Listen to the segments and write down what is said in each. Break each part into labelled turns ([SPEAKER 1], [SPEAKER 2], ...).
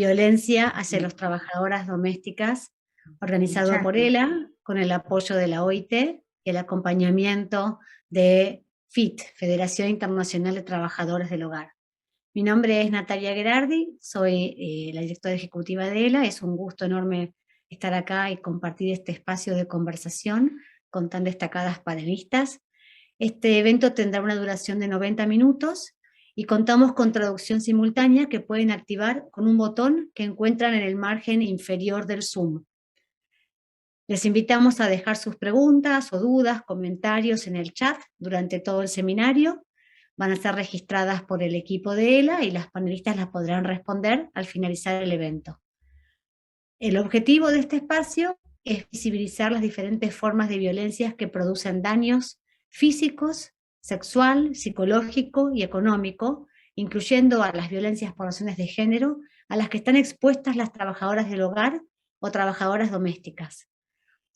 [SPEAKER 1] violencia hacia las trabajadoras domésticas, organizado por ELA, con el apoyo de la OIT y el acompañamiento de FIT, Federación Internacional de Trabajadores del Hogar. Mi nombre es Natalia Gherardi, soy la directora ejecutiva de ELA. Es un gusto enorme estar acá y compartir este espacio de conversación con tan destacadas panelistas. Este evento tendrá una duración de 90 minutos y contamos con traducción simultánea que pueden activar con un botón que encuentran en el margen inferior del Zoom. Les invitamos a dejar sus preguntas o dudas, comentarios en el chat durante todo el seminario. Van a ser registradas por el equipo de ELA y las panelistas las podrán responder al finalizar el evento. El objetivo de este espacio es visibilizar las diferentes formas de violencias que producen daños físicos, sexual, psicológico y económico, incluyendo a las violencias por razones de género, a las que están expuestas las trabajadoras del hogar o trabajadoras domésticas.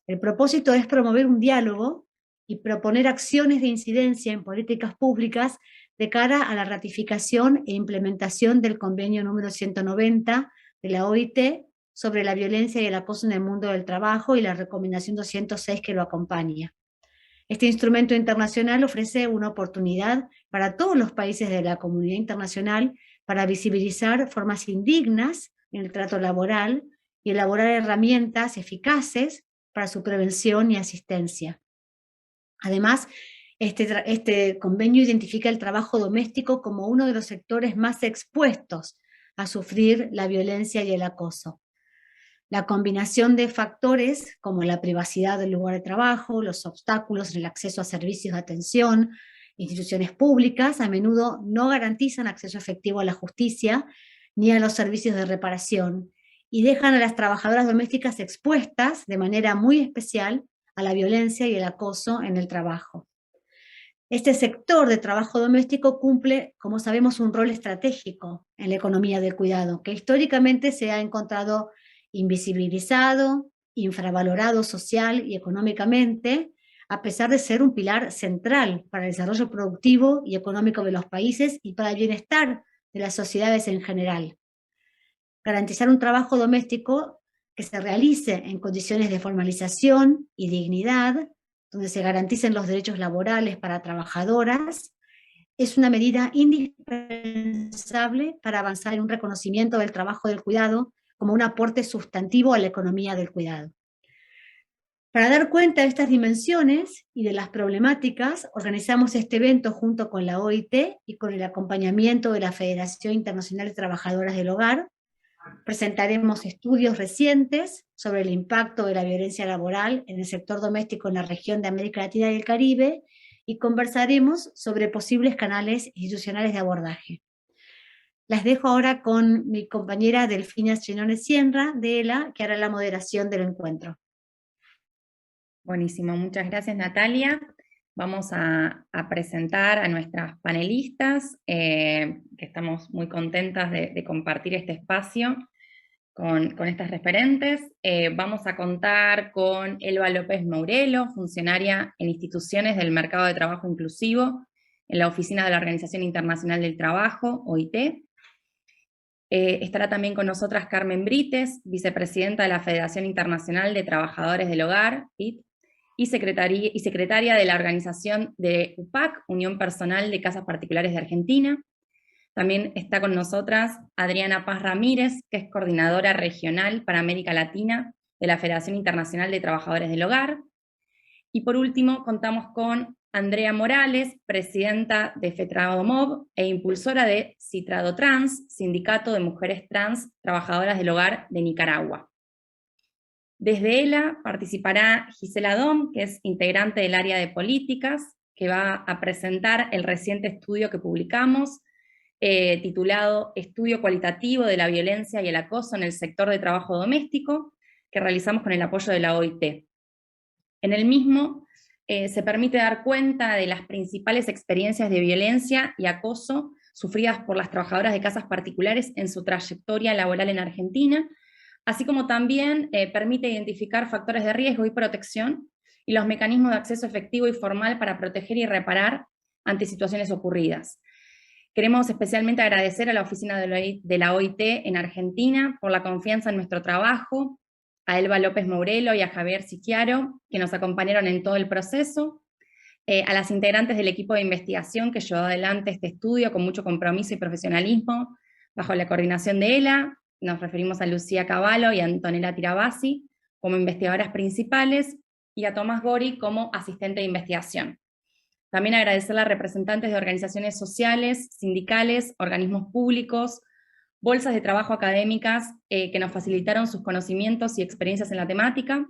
[SPEAKER 1] El propósito es promover un diálogo y proponer acciones de incidencia en políticas públicas de cara a la ratificación e implementación del convenio número 190 de la OIT sobre la violencia y el acoso en el mundo del trabajo y la recomendación 206 que lo acompaña. Este instrumento internacional ofrece una oportunidad para todos los países de la comunidad internacional para visibilizar formas indignas en el trato laboral y elaborar herramientas eficaces para su prevención y asistencia. Además, este convenio identifica el trabajo doméstico como uno de los sectores más expuestos a sufrir la violencia y el acoso. La combinación de factores como la privacidad del lugar de trabajo, los obstáculos en el acceso a servicios de atención, instituciones públicas, a menudo no garantizan acceso efectivo a la justicia ni a los servicios de reparación y dejan a las trabajadoras domésticas expuestas de manera muy especial a la violencia y el acoso en el trabajo. Este sector de trabajo doméstico cumple, como sabemos, un rol estratégico en la economía del cuidado, que históricamente se ha encontrado invisibilizado, infravalorado social y económicamente, a pesar de ser un pilar central para el desarrollo productivo y económico de los países y para el bienestar de las sociedades en general. Garantizar un trabajo doméstico que se realice en condiciones de formalización y dignidad, donde se garanticen los derechos laborales para trabajadoras, es una medida indispensable para avanzar en un reconocimiento del trabajo del cuidado como un aporte sustantivo a la economía del cuidado. Para dar cuenta de estas dimensiones y de las problemáticas, organizamos este evento junto con la OIT y con el acompañamiento de la Federación Internacional de Trabajadoras del Hogar. Presentaremos estudios recientes sobre el impacto de la violencia laboral en el sector doméstico en la región de América Latina y el Caribe y conversaremos sobre posibles canales institucionales de abordaje. Las dejo ahora con mi compañera Delfina Chenone Sierra de ELA, que hará la moderación del encuentro.
[SPEAKER 2] Buenísimo, muchas gracias Natalia. Vamos a presentar a nuestras panelistas, que estamos muy contentas de compartir este espacio con estas referentes. Vamos a contar con Elba López Mourelo, funcionaria en instituciones del mercado de trabajo inclusivo en la Oficina de la Organización Internacional del Trabajo, OIT. Estará también con nosotras Carmen Brites, vicepresidenta de la Federación Internacional de Trabajadores del Hogar, FIT, y secretaria de la organización de UPAC, Unión Personal de Casas Particulares de Argentina. También está con nosotras Adriana Paz Ramírez, que es coordinadora regional para América Latina de la Federación Internacional de Trabajadores del Hogar. Y por último, contamos con Andrea Morales, presidenta de FETRADOMOV e impulsora de Citrado Trans, Sindicato de Mujeres Trans Trabajadoras del Hogar de Nicaragua. Desde ELA participará Gisela Dom, que es integrante del área de políticas, que va a presentar el reciente estudio que publicamos, titulado Estudio cualitativo de la violencia y el acoso en el sector de trabajo doméstico, que realizamos con el apoyo de la OIT. En el mismo se permite dar cuenta de las principales experiencias de violencia y acoso sufridas por las trabajadoras de casas particulares en su trayectoria laboral en Argentina, así como también permite identificar factores de riesgo y protección y los mecanismos de acceso efectivo y formal para proteger y reparar ante situaciones ocurridas. Queremos especialmente agradecer a la oficina de la OIT en Argentina por la confianza en nuestro trabajo, a Elba López Mourelo y a Javier Siquiaro, que nos acompañaron en todo el proceso, a las integrantes del equipo de investigación que llevó adelante este estudio con mucho compromiso y profesionalismo, bajo la coordinación de ELA, nos referimos a Lucía Cavallo y a Antonella Tirabassi como investigadoras principales, y a Tomás Gori como asistente de investigación. También agradecer a representantes de organizaciones sociales, sindicales, organismos públicos, bolsas de trabajo académicas que nos facilitaron sus conocimientos y experiencias en la temática.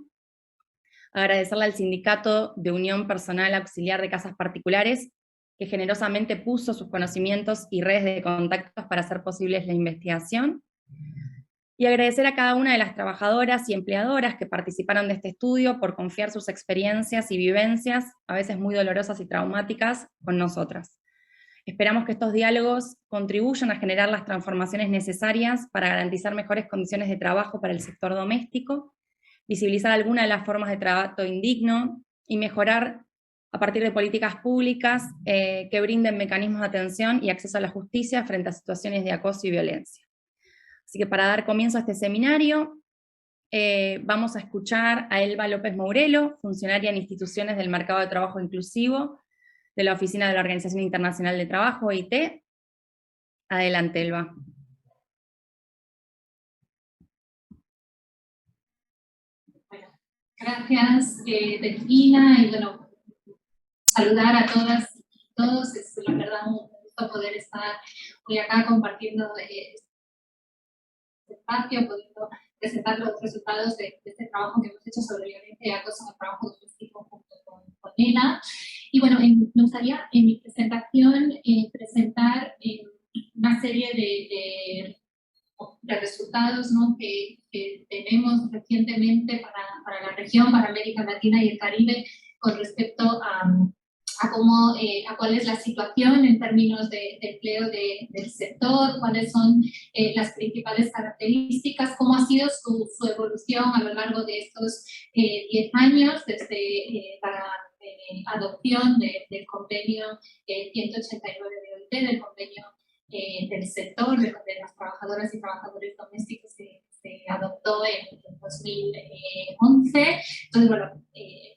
[SPEAKER 2] Agradecerle al Sindicato de Unión Personal Auxiliar de Casas Particulares, que generosamente puso sus conocimientos y redes de contactos para hacer posible la investigación. Y agradecer a cada una de las trabajadoras y empleadoras que participaron de este estudio por confiar sus experiencias y vivencias, a veces muy dolorosas y traumáticas, con nosotras. Esperamos que estos diálogos contribuyan a generar las transformaciones necesarias para garantizar mejores condiciones de trabajo para el sector doméstico, visibilizar algunas de las formas de trato indigno y mejorar a partir de políticas públicas que brinden mecanismos de atención y acceso a la justicia frente a situaciones de acoso y violencia. Así que para dar comienzo a este seminario, vamos a escuchar a Elba López Mourelo, funcionaria en instituciones del mercado de trabajo inclusivo de la Oficina de la Organización Internacional de Trabajo, OIT. Adelante, Elba.
[SPEAKER 3] Bueno, gracias, Delfina, y bueno, saludar a todas y todos. Es la verdad un gusto poder estar hoy acá compartiendo este espacio, pudiendo presentar los resultados de este trabajo que hemos hecho sobre violencia y acoso en el trabajo doméstico junto con ELA. Y bueno, me gustaría en mi presentación presentar una serie de resultados, ¿no?, que tenemos recientemente para la región, para América Latina y el Caribe, con respecto a cuál es la situación en términos de empleo del sector, cuáles son las principales características, cómo ha sido su evolución a lo largo de estos 10 años, desde la adopción del convenio 189 de OIT, del convenio del sector de las trabajadoras y trabajadores domésticos que se adoptó en 2011. Entonces, bueno,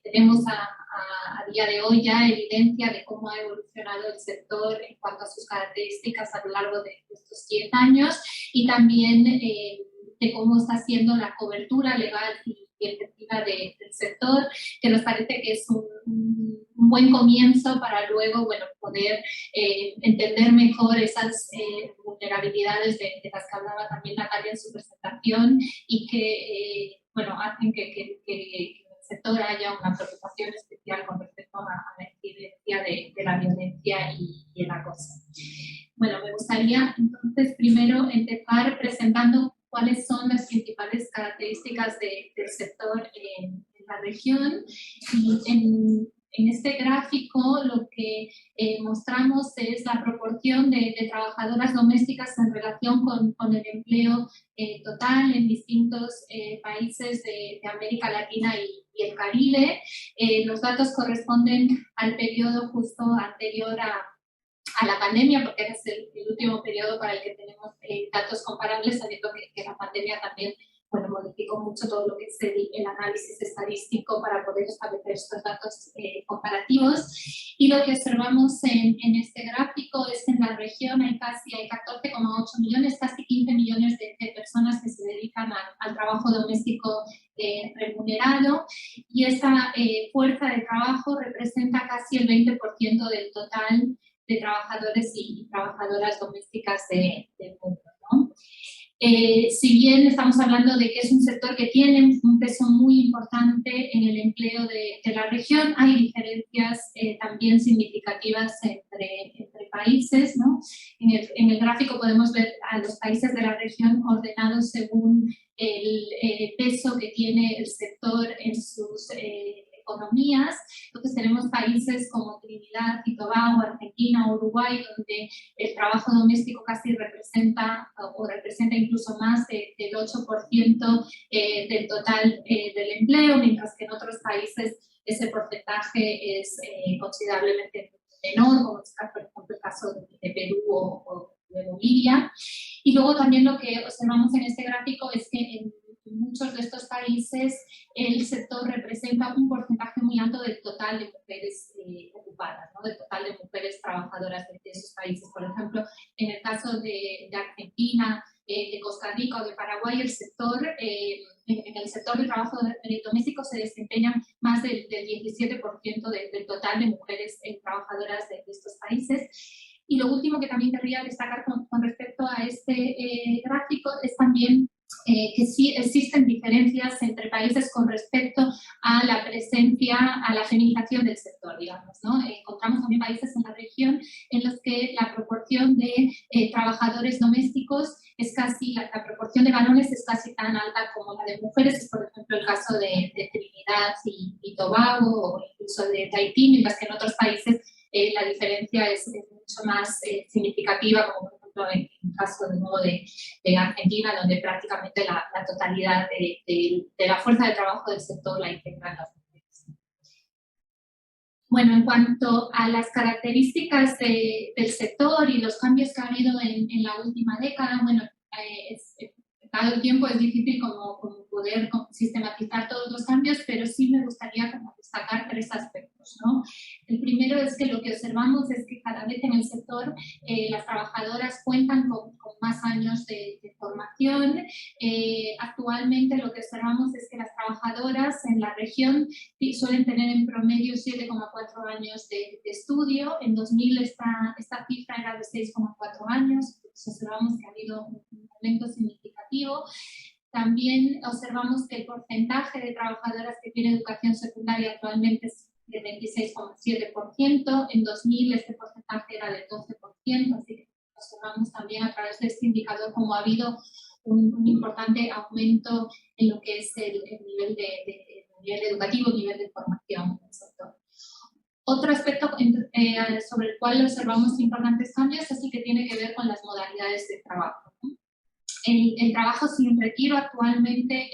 [SPEAKER 3] tenemos a día de hoy ya evidencia de cómo ha evolucionado el sector en cuanto a sus características a lo largo de estos 10 años, y también de cómo está siendo la cobertura legal y efectiva del sector, que nos parece que es un buen comienzo para luego, bueno, poder entender mejor esas vulnerabilidades de las que hablaba también Natalia en su presentación, y que, bueno, hacen que en el sector haya una preocupación especial con respecto a la incidencia de la violencia y el acoso. Bueno, me gustaría entonces primero empezar presentando cuáles son las principales características del sector en la región. Y en este gráfico lo que mostramos es la proporción de trabajadoras domésticas en relación con el empleo total en distintos países de América Latina y el Caribe. Los datos corresponden al periodo justo anterior a la pandemia, porque es el último periodo para el que tenemos datos comparables, sabiendo que la pandemia también, bueno, modificó mucho todo lo que es el análisis estadístico para poder establecer estos datos comparativos. Y lo que observamos en este gráfico es que en la región hay 14,8 millones, casi 15 millones de personas que se dedican al trabajo doméstico remunerado, y esta fuerza de trabajo representa casi el 20% del total de trabajadores y trabajadoras domésticas del mundo, ¿no? Si bien estamos hablando de que es un sector que tiene un peso muy importante en el empleo de la región, hay diferencias también significativas entre países, ¿no? En el gráfico podemos ver a los países de la región ordenados según el peso que tiene el sector en sus economías. Entonces tenemos países como Trinidad y Tobago, Argentina, Uruguay, donde el trabajo doméstico casi representa incluso más del 8% del total del empleo, mientras que en otros países ese porcentaje es considerablemente menor, como es, por ejemplo, el caso de Perú o de Bolivia. Y luego también lo que observamos en este gráfico es que en muchos de estos países el sector representa un porcentaje muy alto del total de mujeres ocupadas, ¿no? Del total de mujeres trabajadoras de esos países. Por ejemplo, en el caso de Argentina, de Costa Rica o de Paraguay, el sector, en el sector de trabajo doméstico se desempeñan más del 17% del total de mujeres trabajadoras de estos países. Y lo último que también querría destacar con respecto a este gráfico es también que sí existen diferencias entre países con respecto a la presencia, a la feminización del sector, digamos, ¿no? Encontramos también países en la región en los que la proporción de trabajadores domésticos es casi, la proporción de varones es casi tan alta como la de mujeres, es por ejemplo el caso de Trinidad y Tobago o incluso de Tahití, mientras que en otros países la diferencia es mucho más significativa, como por ejemplo en el caso de nuevo de Argentina, donde prácticamente la totalidad de la fuerza de trabajo del sector la integran las mujeres. Bueno, en cuanto a las características del sector y los cambios que ha habido en la última década, bueno, cada tiempo es difícil como poder sistematizar todos los cambios, pero sí me gustaría como destacar 3 aspectos, ¿no? El primero es que lo que observamos es que cada vez en el sector las trabajadoras cuentan con más años de formación. Actualmente lo que observamos es que las trabajadoras en la región suelen tener en promedio 7,4 años de estudio. En 2000 esta cifra era de 6,4 años. Observamos que ha habido un aumento significativo. También observamos que el porcentaje de trabajadoras que tienen educación secundaria actualmente es de 26,7%. En 2000 este porcentaje era de 12%, así que observamos también a través de este indicador cómo ha habido un importante aumento en lo que es el nivel educativo, el nivel de formación en el sector. Otro aspecto sobre el cual observamos importantes cambios es el que tiene que ver con las modalidades de trabajo, ¿no? El trabajo sin retiro actualmente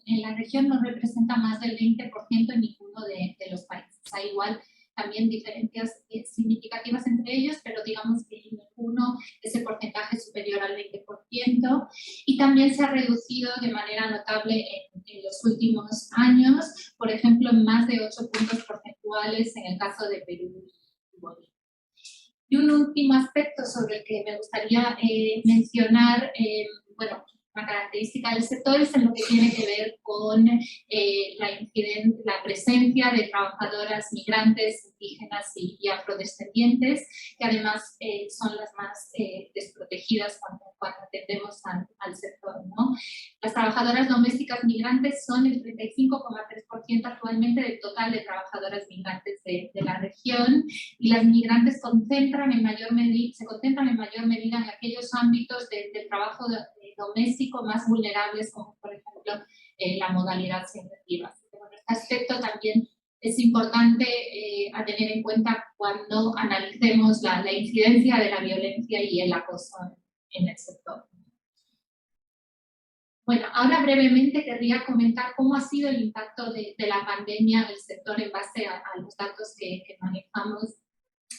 [SPEAKER 3] en la región no representa más del 20% en ninguno de los países. Hay igual también diferencias significativas entre ellos, pero digamos que en ninguno ese porcentaje es superior al 20%, y también se ha reducido de manera notable en los últimos años, por ejemplo, en más de 8 puntos porcentuales en el caso de Perú y Bolivia. Y un último aspecto sobre el que me gustaría mencionar, bueno, una característica del sector es en lo que tiene que ver con la presencia de trabajadoras migrantes, indígenas y afrodescendientes, que además son las más desprotegidas cuando atendemos al sector, ¿no? Las trabajadoras domésticas migrantes son el 35,3% actualmente del total de trabajadoras migrantes de la región, y las migrantes se concentran en mayor medida en aquellos ámbitos del trabajo doméstico más vulnerables, como por ejemplo la modalidad sin retiro. Bueno, este aspecto también es importante a tener en cuenta cuando analicemos la incidencia de la violencia y el acoso en el sector. Bueno, ahora brevemente querría comentar cómo ha sido el impacto de la pandemia del sector en base a los datos que manejamos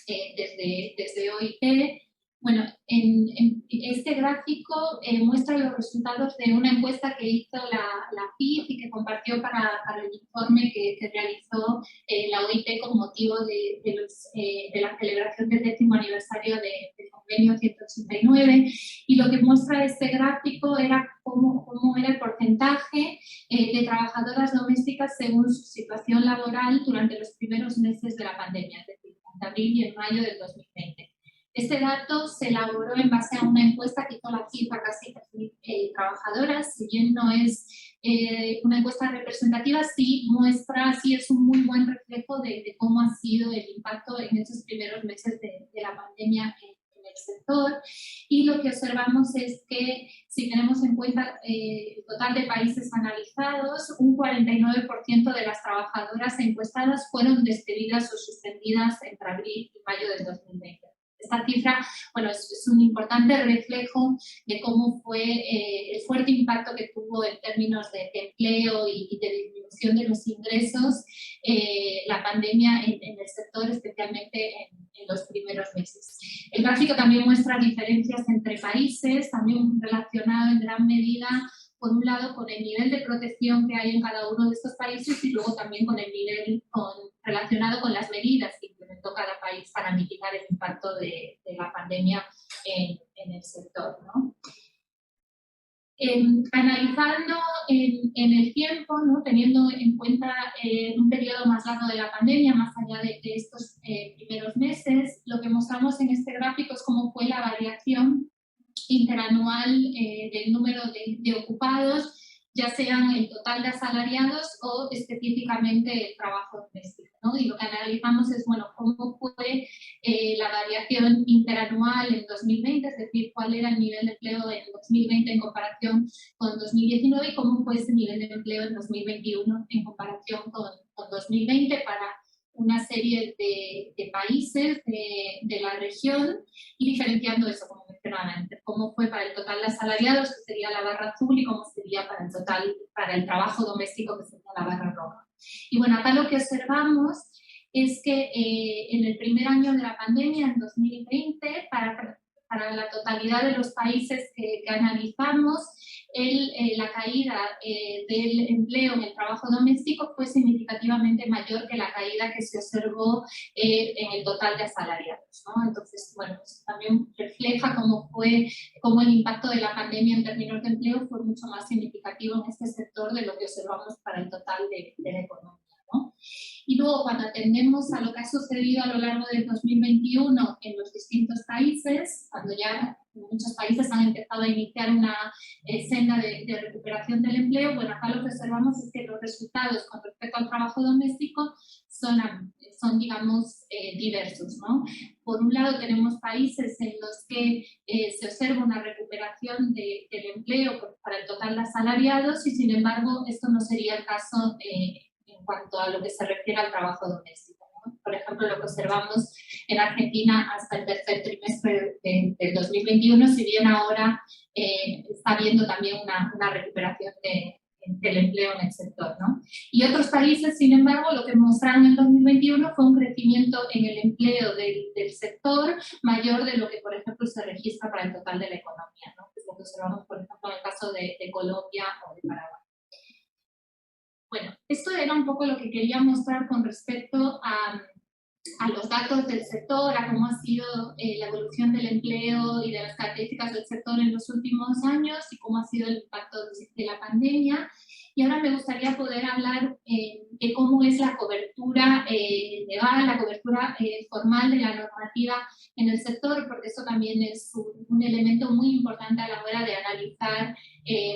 [SPEAKER 3] desde OIT. Bueno, en este gráfico muestra los resultados de una encuesta que hizo la FIF y que compartió para el informe que realizó la OIT con motivo de la celebración del 10º aniversario del convenio 189, y lo que muestra este gráfico era cómo era el porcentaje de trabajadoras domésticas según su situación laboral durante los primeros meses de la pandemia, es decir, en abril y en mayo del 2020. Este dato se elaboró en base a una encuesta que hizo la FIF a casi 3.000 trabajadoras. Si bien no es una encuesta representativa, sí es un muy buen reflejo de cómo ha sido el impacto en esos primeros meses de la pandemia en el sector. Y lo que observamos es que, si tenemos en cuenta el total de países analizados, un 49% de las trabajadoras encuestadas fueron despedidas o suspendidas entre abril y mayo del 2020. Esta cifra, bueno, es un importante reflejo de cómo fue el fuerte impacto que tuvo en términos de empleo y de disminución de los ingresos la pandemia en el sector, especialmente en los primeros meses. El gráfico también muestra diferencias entre países, también relacionado en gran medida, por un lado, con el nivel de protección que hay en cada uno de estos países y luego también con el nivel relacionado con las medidas que implementó cada país para mitigar el impacto de la pandemia en el sector, ¿no? Analizando en el tiempo, ¿no? Teniendo en cuenta un periodo más largo de la pandemia, más allá de estos primeros meses, lo que mostramos en este gráfico es cómo fue la variación interanual del número de ocupados, ya sean el total de asalariados o específicamente el trabajo doméstico, ¿no? Y lo que analizamos es, bueno, cómo fue la variación interanual en 2020, es decir, cuál era el nivel de empleo en 2020 en comparación con 2019 y cómo fue ese nivel de empleo en 2021 en comparación con 2020 para una serie de países de la región y diferenciando eso, como mencionaba antes, cómo fue para el total de asalariados, que sería la barra azul, y cómo sería para el total, para el trabajo doméstico, que sería la barra roja. Y bueno, acá lo que observamos es que en el primer año de la pandemia, en 2020, para la totalidad de los países que analizamos, la caída del empleo en el trabajo doméstico fue significativamente mayor que la caída que se observó en el total de asalariados, ¿no? Entonces, bueno, pues también refleja cómo el impacto de la pandemia en términos de empleo fue mucho más significativo en este sector de lo que observamos para el total de la economía, ¿no? Y luego, cuando atendemos a lo que ha sucedido a lo largo del 2021 en los distintos países, cuando ya muchos países han empezado a iniciar una senda de recuperación del empleo, bueno, acá lo que observamos es que los resultados con respecto al trabajo doméstico son digamos, diversos, ¿no? Por un lado, tenemos países en los que se observa una recuperación del empleo para el total de asalariados y, sin embargo, esto no sería el caso en cuanto a lo que se refiere al trabajo doméstico, ¿no? Por ejemplo, lo que observamos en Argentina hasta el tercer trimestre del 2021, si bien ahora está habiendo también una recuperación del empleo en el sector, ¿no? Y otros países, sin embargo, lo que mostraron en el 2021 fue un crecimiento en el empleo del sector mayor de lo que, por ejemplo, se registra para el total de la economía, ¿no? Que es lo que observamos, por ejemplo, en el caso de Colombia o de Paraguay. Bueno, esto era un poco lo que quería mostrar con respecto a los datos del sector, a cómo ha sido la evolución del empleo y de las características del sector en los últimos años y cómo ha sido el impacto de la pandemia. Y ahora me gustaría poder hablar de cómo es la cobertura legal, la cobertura formal de la normativa en el sector, porque eso también es un elemento muy importante a la hora de analizar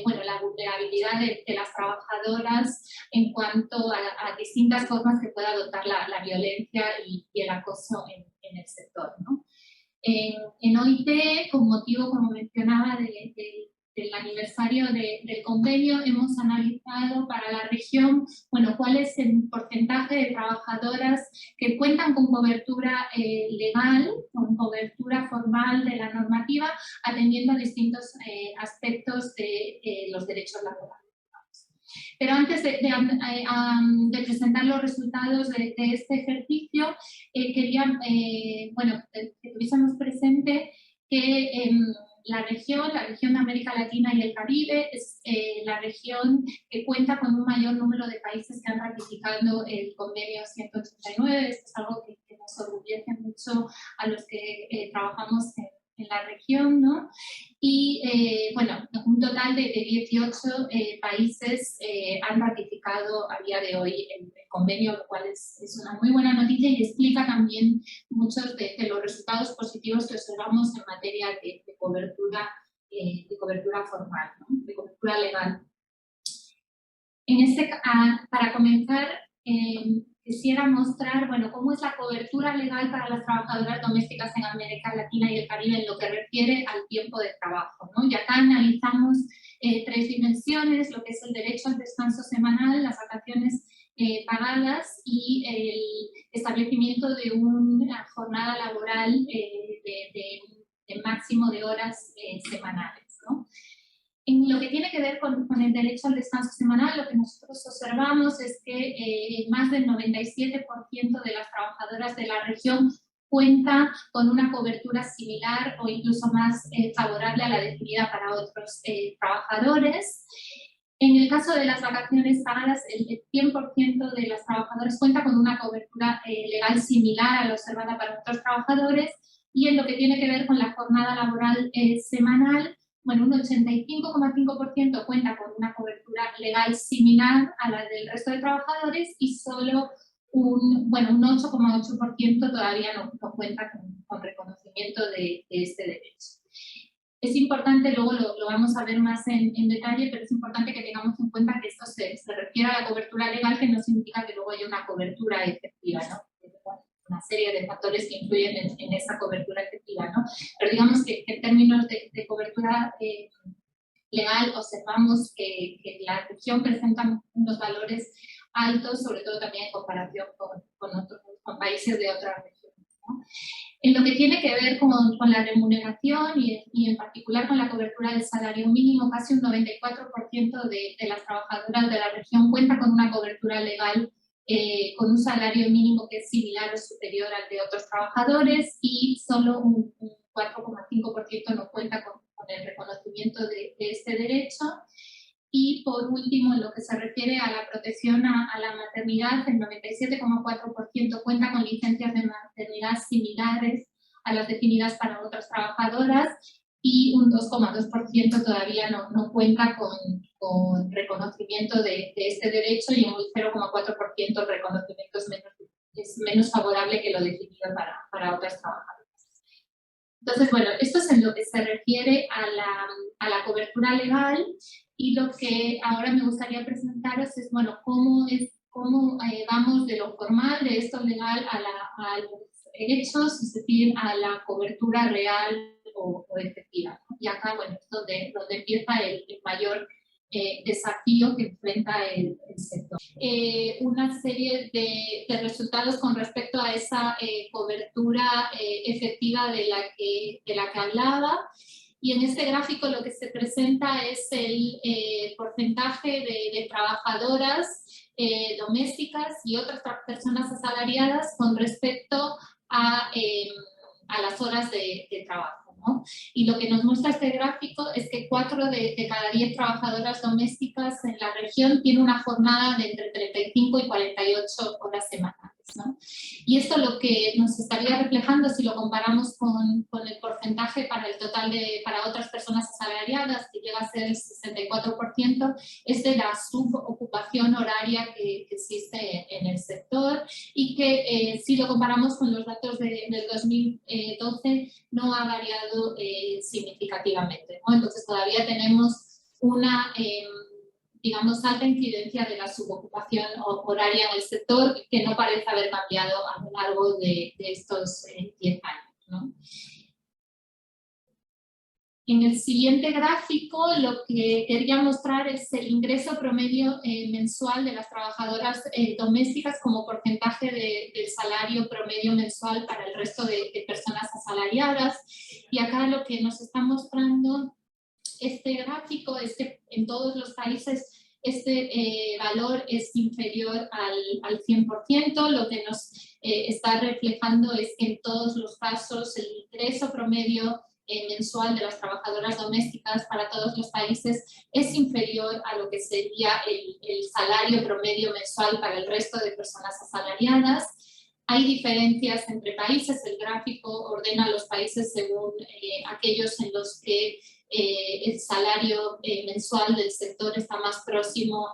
[SPEAKER 3] bueno, la vulnerabilidad de las trabajadoras en cuanto a distintas formas que puede adoptar la violencia y el acoso en el sector, ¿no? En OIT, con motivo, como mencionaba, del aniversario del convenio, hemos analizado para la región, bueno, cuál es el porcentaje de trabajadoras que cuentan con cobertura legal, con cobertura formal de la normativa, atendiendo a distintos aspectos de los derechos laborales. Pero antes de presentar los resultados de este ejercicio, quería bueno, que tuviésemos presente que la región de América Latina y el Caribe es la región que cuenta con un mayor número de países que han ratificado el convenio 189. Esto es algo que nos orgullece mucho a los que trabajamos en la región, ¿no? Y bueno, un total de 18 países han ratificado a día de hoy el convenio, lo cual es una muy buena noticia y explica también muchos de los resultados positivos que observamos en materia de cobertura formal, ¿no? De cobertura legal. Para comenzar, quisiera mostrar, bueno, cómo es la cobertura legal para las trabajadoras domésticas en América Latina y el Caribe en lo que refiere al tiempo de trabajo, ¿no? Y acá analizamos tres dimensiones, lo que es el derecho al descanso semanal, las vacaciones pagadas y el establecimiento de una jornada laboral de de máximo de horas semanales, ¿no? En lo que tiene que ver con el derecho al descanso semanal, lo que nosotros observamos es que más del 97% de las trabajadoras de la región cuenta con una cobertura similar o incluso más favorable a la definida para otros trabajadores. En el caso de las vacaciones pagadas, el 100% de las trabajadoras cuenta con una cobertura legal similar a la observada para otros trabajadores, y en lo que tiene que ver con la jornada laboral semanal, bueno, un 85,5% cuenta con una cobertura legal similar a la del resto de trabajadores, y solo un 8,8% todavía no cuenta con reconocimiento de este derecho. Es importante, luego lo vamos a ver más en detalle, pero es importante que tengamos en cuenta que esto se refiere a la cobertura legal, que no significa que luego haya una cobertura efectiva, ¿no? Una serie de factores que influyen en esa cobertura efectiva, ¿no? Pero digamos que en términos de cobertura legal observamos que la región presenta unos valores altos, sobre todo también en comparación con países de otras regiones, ¿no? En lo que tiene que ver con la remuneración y en particular con la cobertura del salario mínimo, casi un 94% de las trabajadoras de la región cuenta con una cobertura legal con un salario mínimo que es similar o superior al de otros trabajadores, y solo un 4,5% no cuenta con el reconocimiento de este derecho. Y por último, en lo que se refiere a la protección a la maternidad, el 97,4% cuenta con licencias de maternidad similares a las definidas para otras trabajadoras, y un 2,2% todavía no cuenta con reconocimiento de este derecho, y un 0,4% el reconocimiento es menos favorable que lo definido para otras trabajadoras. Entonces, bueno, esto es en lo que se refiere a la cobertura legal, y lo que ahora me gustaría presentaros es, bueno, cómo vamos de lo formal, de esto legal, a los hechos, es decir, a la cobertura real o efectiva, ¿no? Y acá, bueno, es donde empieza el mayor desafío que enfrenta el sector. Una serie de resultados con respecto a esa cobertura efectiva de la que hablaba. Y en este gráfico lo que se presenta es el porcentaje de trabajadoras domésticas y otras personas asalariadas con respecto a las horas de trabajo, ¿no? Y lo que nos muestra este gráfico es que 4 de cada 10 trabajadoras domésticas en la región tienen una jornada de entre 35 y 48 horas semanales, ¿no? Y esto lo que nos estaría reflejando, si lo comparamos con el porcentaje para el total para otras personas asalariadas, que llega a ser el 64%, es de la subocupación horaria que existe en el sector, y que si lo comparamos con los datos del 2012 no ha variado significativamente, ¿no? Entonces todavía tenemos una digamos, alta incidencia de la subocupación horaria en el sector, que no parece haber cambiado a lo largo de estos 10 años, ¿no? En el siguiente gráfico lo que quería mostrar es el ingreso promedio mensual de las trabajadoras domésticas como porcentaje del salario promedio mensual para el resto de personas asalariadas. Y acá lo que nos está mostrando este gráfico es que en todos los países este valor es inferior al 100%, lo que nos está reflejando es que en todos los casos el ingreso promedio mensual de las trabajadoras domésticas para todos los países es inferior a lo que sería el salario promedio mensual para el resto de personas asalariadas. Hay diferencias entre países, el gráfico ordena los países según aquellos en los que el salario mensual del sector está más próximo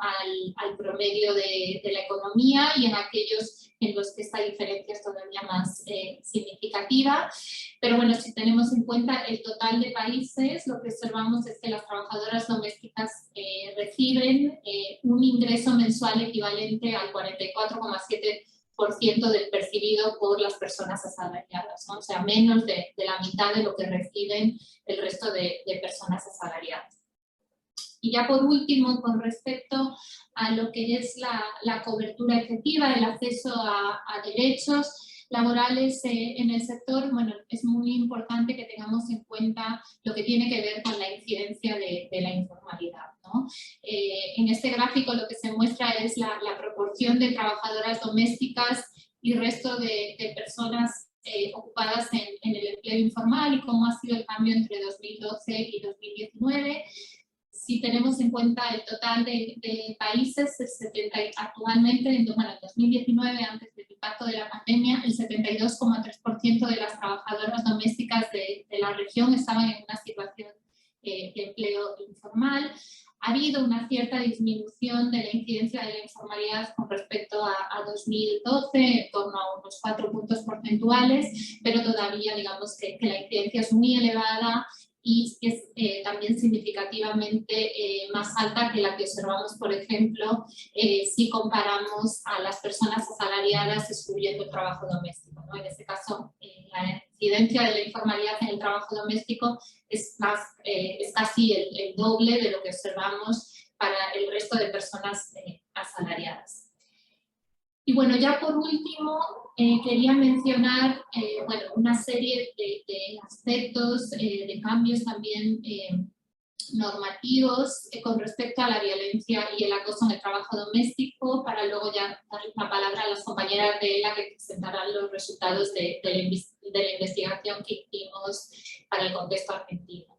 [SPEAKER 3] al promedio de la economía, y en aquellos en los que esta diferencia es todavía más significativa. Pero bueno, si tenemos en cuenta el total de países, lo que observamos es que las trabajadoras domésticas reciben un ingreso mensual equivalente al 44,7% del percibido por las personas asalariadas, ¿no? O sea, menos de la mitad de lo que reciben el resto de personas asalariadas. Y ya por último, con respecto a lo que es la cobertura efectiva, el acceso a derechos, laborales en el sector, bueno, es muy importante que tengamos en cuenta lo que tiene que ver con la incidencia de la informalidad, ¿no? En este gráfico lo que se muestra es la proporción de trabajadoras domésticas y resto de personas ocupadas en el empleo informal y cómo ha sido el cambio entre 2012 y 2019. Si tenemos en cuenta el total de países, actualmente, en 2019, antes del impacto de la pandemia, el 72,3% de las trabajadoras domésticas de la región estaban en una situación de empleo informal. Ha habido una cierta disminución de la incidencia de la informalidad con respecto a 2012, en torno a unos 4 puntos porcentuales, pero todavía digamos que la incidencia es muy elevada y es también significativamente más alta que la que observamos, por ejemplo, si comparamos a las personas asalariadas excluyendo el trabajo doméstico, ¿no? En este caso, la incidencia de la informalidad en el trabajo doméstico es casi el doble de lo que observamos para el resto de personas asalariadas. Y bueno, ya por último, quería mencionar una serie de aspectos, de cambios también normativos con respecto a la violencia y el acoso en el trabajo doméstico, para luego ya darle la palabra a las compañeras de ELA que presentarán los resultados de la investigación que hicimos para el contexto argentino.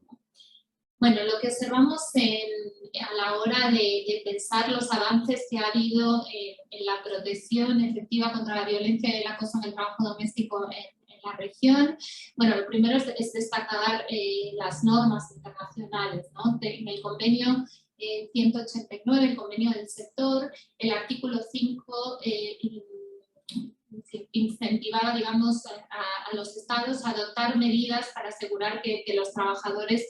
[SPEAKER 3] Bueno, lo que observamos a la hora de pensar los avances que ha habido en la protección efectiva contra la violencia y el acoso en el trabajo doméstico en la región, bueno, lo primero es destacar las normas internacionales, ¿no? En el convenio 189, el convenio del sector, el artículo 5 incentivaba, digamos, a los estados a adoptar medidas para asegurar que los trabajadores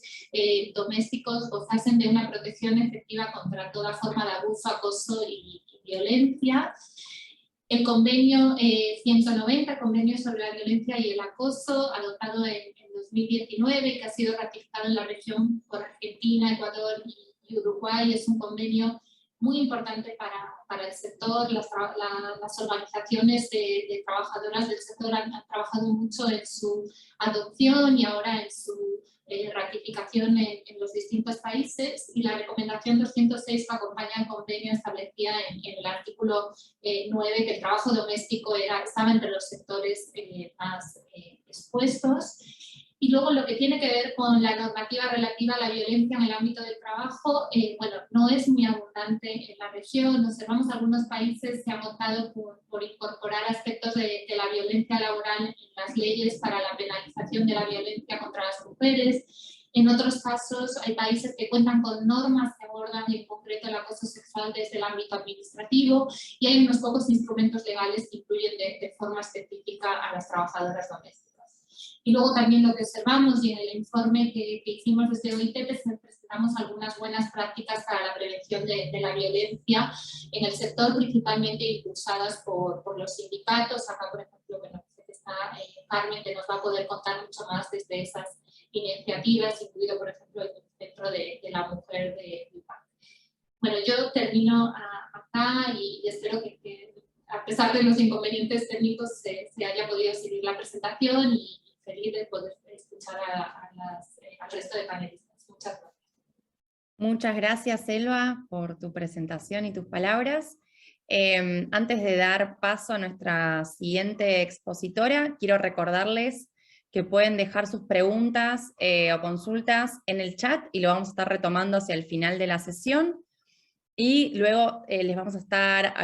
[SPEAKER 3] domésticos gozasen de una protección efectiva contra toda forma de abuso, acoso y violencia. El convenio 190, convenio sobre la violencia y el acoso, adoptado en 2019, que ha sido ratificado en la región por Argentina, Ecuador y Uruguay, es un convenio muy importante para el sector. Las organizaciones de trabajadoras del sector han trabajado mucho en su adopción y ahora en su ratificación en los distintos países, y la recomendación 206 que acompaña el convenio establecía en el artículo 9 que el trabajo doméstico estaba entre los sectores más expuestos. Y luego lo que tiene que ver con la normativa relativa a la violencia en el ámbito del trabajo, bueno, no es muy abundante en la región. Observamos algunos países que han optado por incorporar aspectos de la violencia laboral en las leyes para la penalización de la violencia contra las mujeres. En otros casos hay países que cuentan con normas que abordan en concreto el acoso sexual desde el ámbito administrativo, y hay unos pocos instrumentos legales que incluyen de forma específica a las trabajadoras domésticas. Y luego también lo que observamos, y en el informe que hicimos desde OIT, presentamos algunas buenas prácticas para la prevención de la violencia en el sector, principalmente impulsadas por los sindicatos. Acá, por ejemplo, bueno, que está Carmen, que nos va a poder contar mucho más desde esas iniciativas, incluido, por ejemplo, el Centro de la Mujer de UPAC. Bueno, yo termino acá y espero que a pesar de los inconvenientes técnicos se haya podido seguir la presentación, y feliz de poder escuchar al resto de panelistas. Muchas gracias.
[SPEAKER 2] Muchas gracias, Selva, por tu presentación y tus palabras. Antes de dar paso a nuestra siguiente expositora, quiero recordarles que pueden dejar sus preguntas o consultas en el chat, y lo vamos a estar retomando hacia el final de la sesión. Y luego les vamos a estar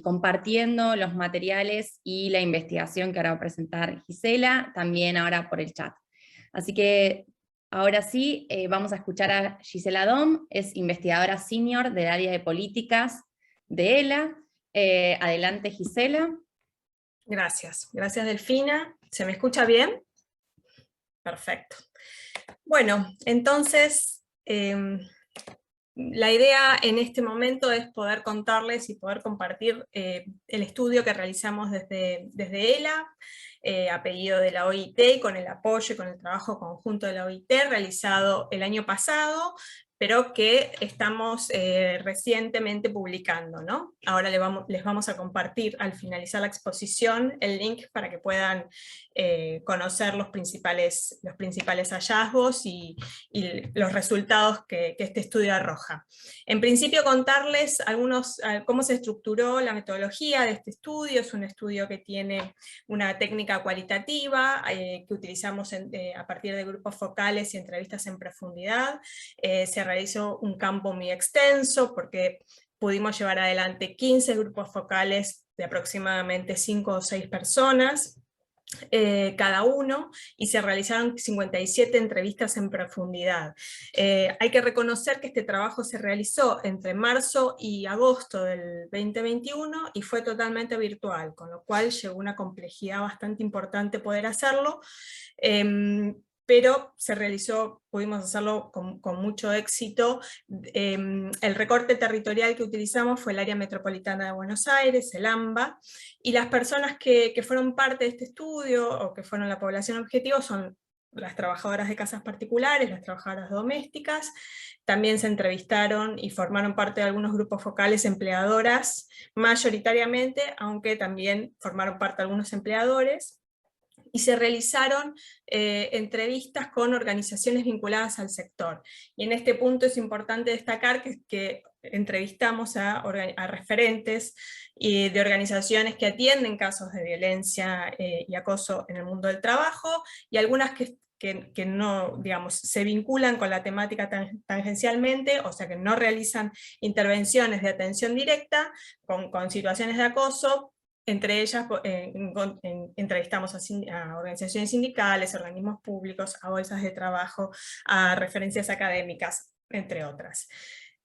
[SPEAKER 2] compartiendo los materiales y la investigación que ahora va a presentar Gisela, también ahora por el chat. Así que ahora sí, vamos a escuchar a Gisela Dom, es investigadora senior del área de políticas de ELA. Adelante, Gisela.
[SPEAKER 4] Gracias, gracias Delfina. ¿Se me escucha bien? Perfecto. Bueno, entonces la idea en este momento es poder contarles y poder compartir el estudio que realizamos desde ELA, a pedido de la OIT, con el apoyo y con el trabajo conjunto de la OIT, realizado el año pasado, pero que estamos recientemente publicando, ¿no? Ahora les vamos a compartir al finalizar la exposición el link para que puedan conocer los principales hallazgos y los resultados que este estudio arroja. En principio, contarles cómo se estructuró la metodología de este estudio. Es un estudio que tiene una técnica cualitativa que utilizamos a partir de grupos focales y entrevistas en profundidad. Se realizó un campo muy extenso porque pudimos llevar adelante 15 grupos focales de aproximadamente 5 o 6 personas, cada uno, y se realizaron 57 entrevistas en profundidad. Hay que reconocer que este trabajo se realizó entre marzo y agosto del 2021 y fue totalmente virtual, con lo cual llevó una complejidad bastante importante poder hacerlo, pero se realizó, pudimos hacerlo con mucho éxito. El recorte territorial que utilizamos fue el área metropolitana de Buenos Aires, el AMBA, y las personas que fueron parte de este estudio, o que fueron la población objetivo, son las trabajadoras de casas particulares, las trabajadoras domésticas. También se entrevistaron y formaron parte de algunos grupos focales empleadoras, mayoritariamente, aunque también formaron parte de algunos empleadores. Y se realizaron entrevistas con organizaciones vinculadas al sector. Y en este punto es importante destacar que entrevistamos a referentes de organizaciones que atienden casos de violencia y acoso en el mundo del trabajo, y algunas que no, digamos, se vinculan con la temática tangencialmente, o sea que no realizan intervenciones de atención directa con situaciones de acoso. Entre ellas entrevistamos a organizaciones sindicales, organismos públicos, a bolsas de trabajo, a referencias académicas, entre otras.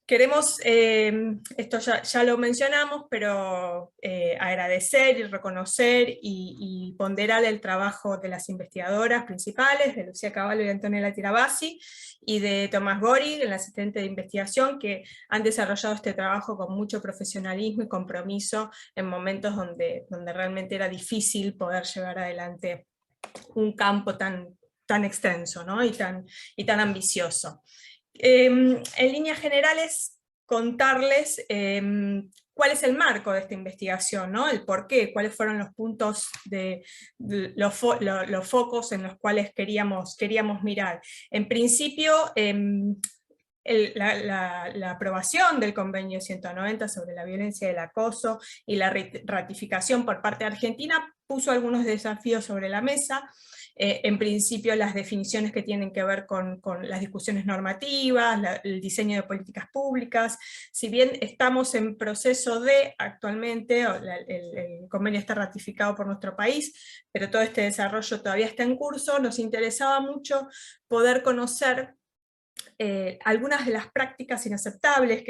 [SPEAKER 4] Queremos, esto ya lo mencionamos, pero agradecer y reconocer y ponderar el trabajo de las investigadoras principales, de Lucía Cavallo y Antonella Tirabassi, y de Tomás Gori, el asistente de investigación, que han desarrollado este trabajo con mucho profesionalismo y compromiso en momentos donde realmente era difícil poder llevar adelante un campo tan extenso, ¿no? y tan ambicioso. En líneas generales, contarles cuál es el marco de esta investigación, ¿no? El por qué, cuáles fueron los puntos, los focos en los cuales queríamos mirar. En principio, la aprobación del convenio 190 sobre la violencia y el acoso y la ratificación por parte de Argentina puso algunos desafíos sobre la mesa. En principio, las definiciones que tienen que ver con las discusiones normativas, el diseño de políticas públicas. Si bien estamos en proceso actualmente, el convenio está ratificado por nuestro país, pero todo este desarrollo todavía está en curso, nos interesaba mucho poder conocer algunas de las prácticas inaceptables,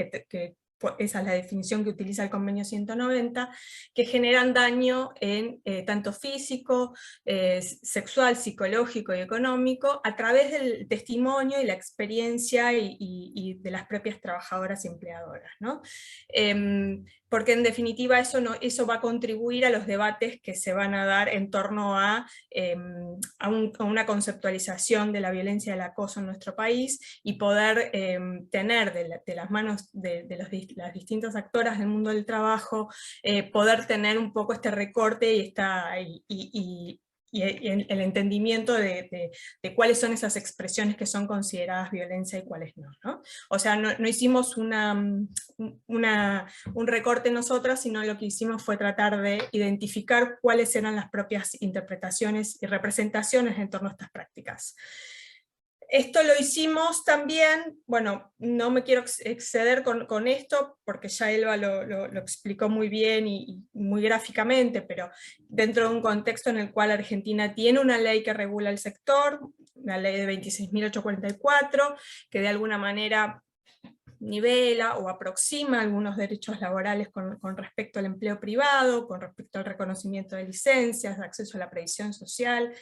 [SPEAKER 4] esa es la definición que utiliza el convenio 190, que generan daño tanto físico, sexual, psicológico y económico, a través del testimonio y la experiencia y de las propias trabajadoras y empleadoras, ¿no? Porque en definitiva eso va a contribuir a los debates que se van a dar en torno a una conceptualización de la violencia y el acoso en nuestro país, y poder tener de las manos de las distintas actoras del mundo del trabajo, poder tener un poco este recorte y el entendimiento de cuáles son esas expresiones que son consideradas violencia y cuáles no, ¿no? O sea, no hicimos un recorte nosotras, sino lo que hicimos fue tratar de identificar cuáles eran las propias interpretaciones y representaciones en torno a estas prácticas. Esto lo hicimos también, bueno, no me quiero exceder con esto, porque ya Elba lo explicó muy bien y muy gráficamente, pero dentro de un contexto en el cual Argentina tiene una ley que regula el sector, la ley de 26.844, que de alguna manera nivela o aproxima algunos derechos laborales con respecto al empleo privado, con respecto al reconocimiento de licencias, de acceso a la previsión social,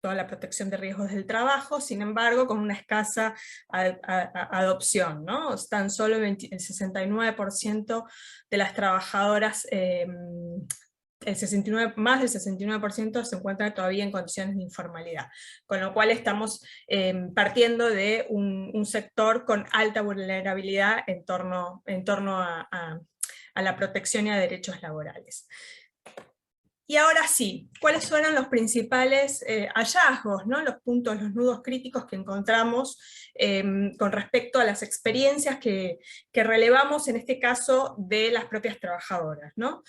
[SPEAKER 4] toda la protección de riesgos del trabajo, sin embargo con una escasa adopción, ¿no? Tan solo el 69% de las trabajadoras más del 69% se encuentra todavía en condiciones de informalidad, con lo cual estamos partiendo de un sector con alta vulnerabilidad en torno a la protección y a derechos laborales. Y ahora sí, ¿cuáles fueron los principales hallazgos, ¿no? Los puntos, los nudos críticos que encontramos con respecto a las experiencias que relevamos, en este caso, de las propias trabajadoras, ¿no?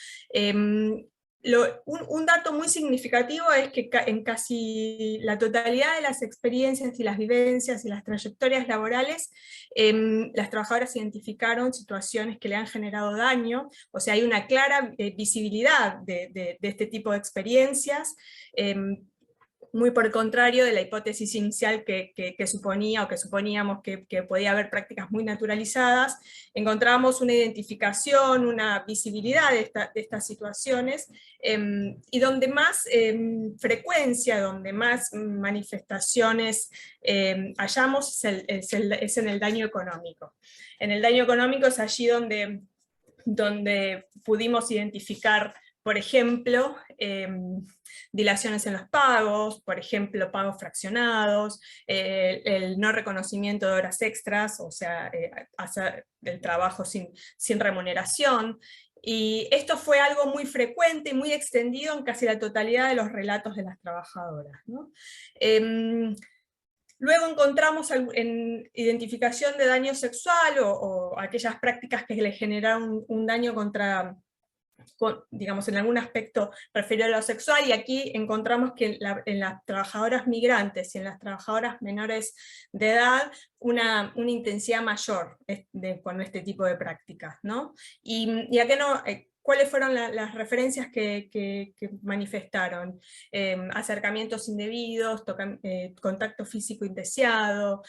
[SPEAKER 4] Un dato muy significativo es que en casi la totalidad de las experiencias y las vivencias y las trayectorias laborales, las trabajadoras identificaron situaciones que le han generado daño, o sea, hay una clara visibilidad de este tipo de experiencias, muy por el contrario de la hipótesis inicial que suponía, o que suponíamos que podía haber prácticas muy naturalizadas. Encontramos una identificación, una visibilidad de estas situaciones, y donde más frecuencia, donde más manifestaciones hallamos es en el daño económico. En el daño económico es allí donde pudimos identificar, por ejemplo, dilaciones en los pagos, por ejemplo, pagos fraccionados, el no reconocimiento de horas extras, o sea, hacer el trabajo sin remuneración. Y esto fue algo muy frecuente y muy extendido en casi la totalidad de los relatos de las trabajadoras, ¿no? Luego encontramos en identificación de daño sexual o aquellas prácticas que le generaron un daño digamos, en algún aspecto referido a lo sexual, y aquí encontramos que en las trabajadoras migrantes y en las trabajadoras menores de edad una intensidad mayor con este tipo de prácticas, ¿no? Y a qué no... ¿Cuáles fueron las referencias que manifestaron? Acercamientos indebidos, contacto físico indeseado,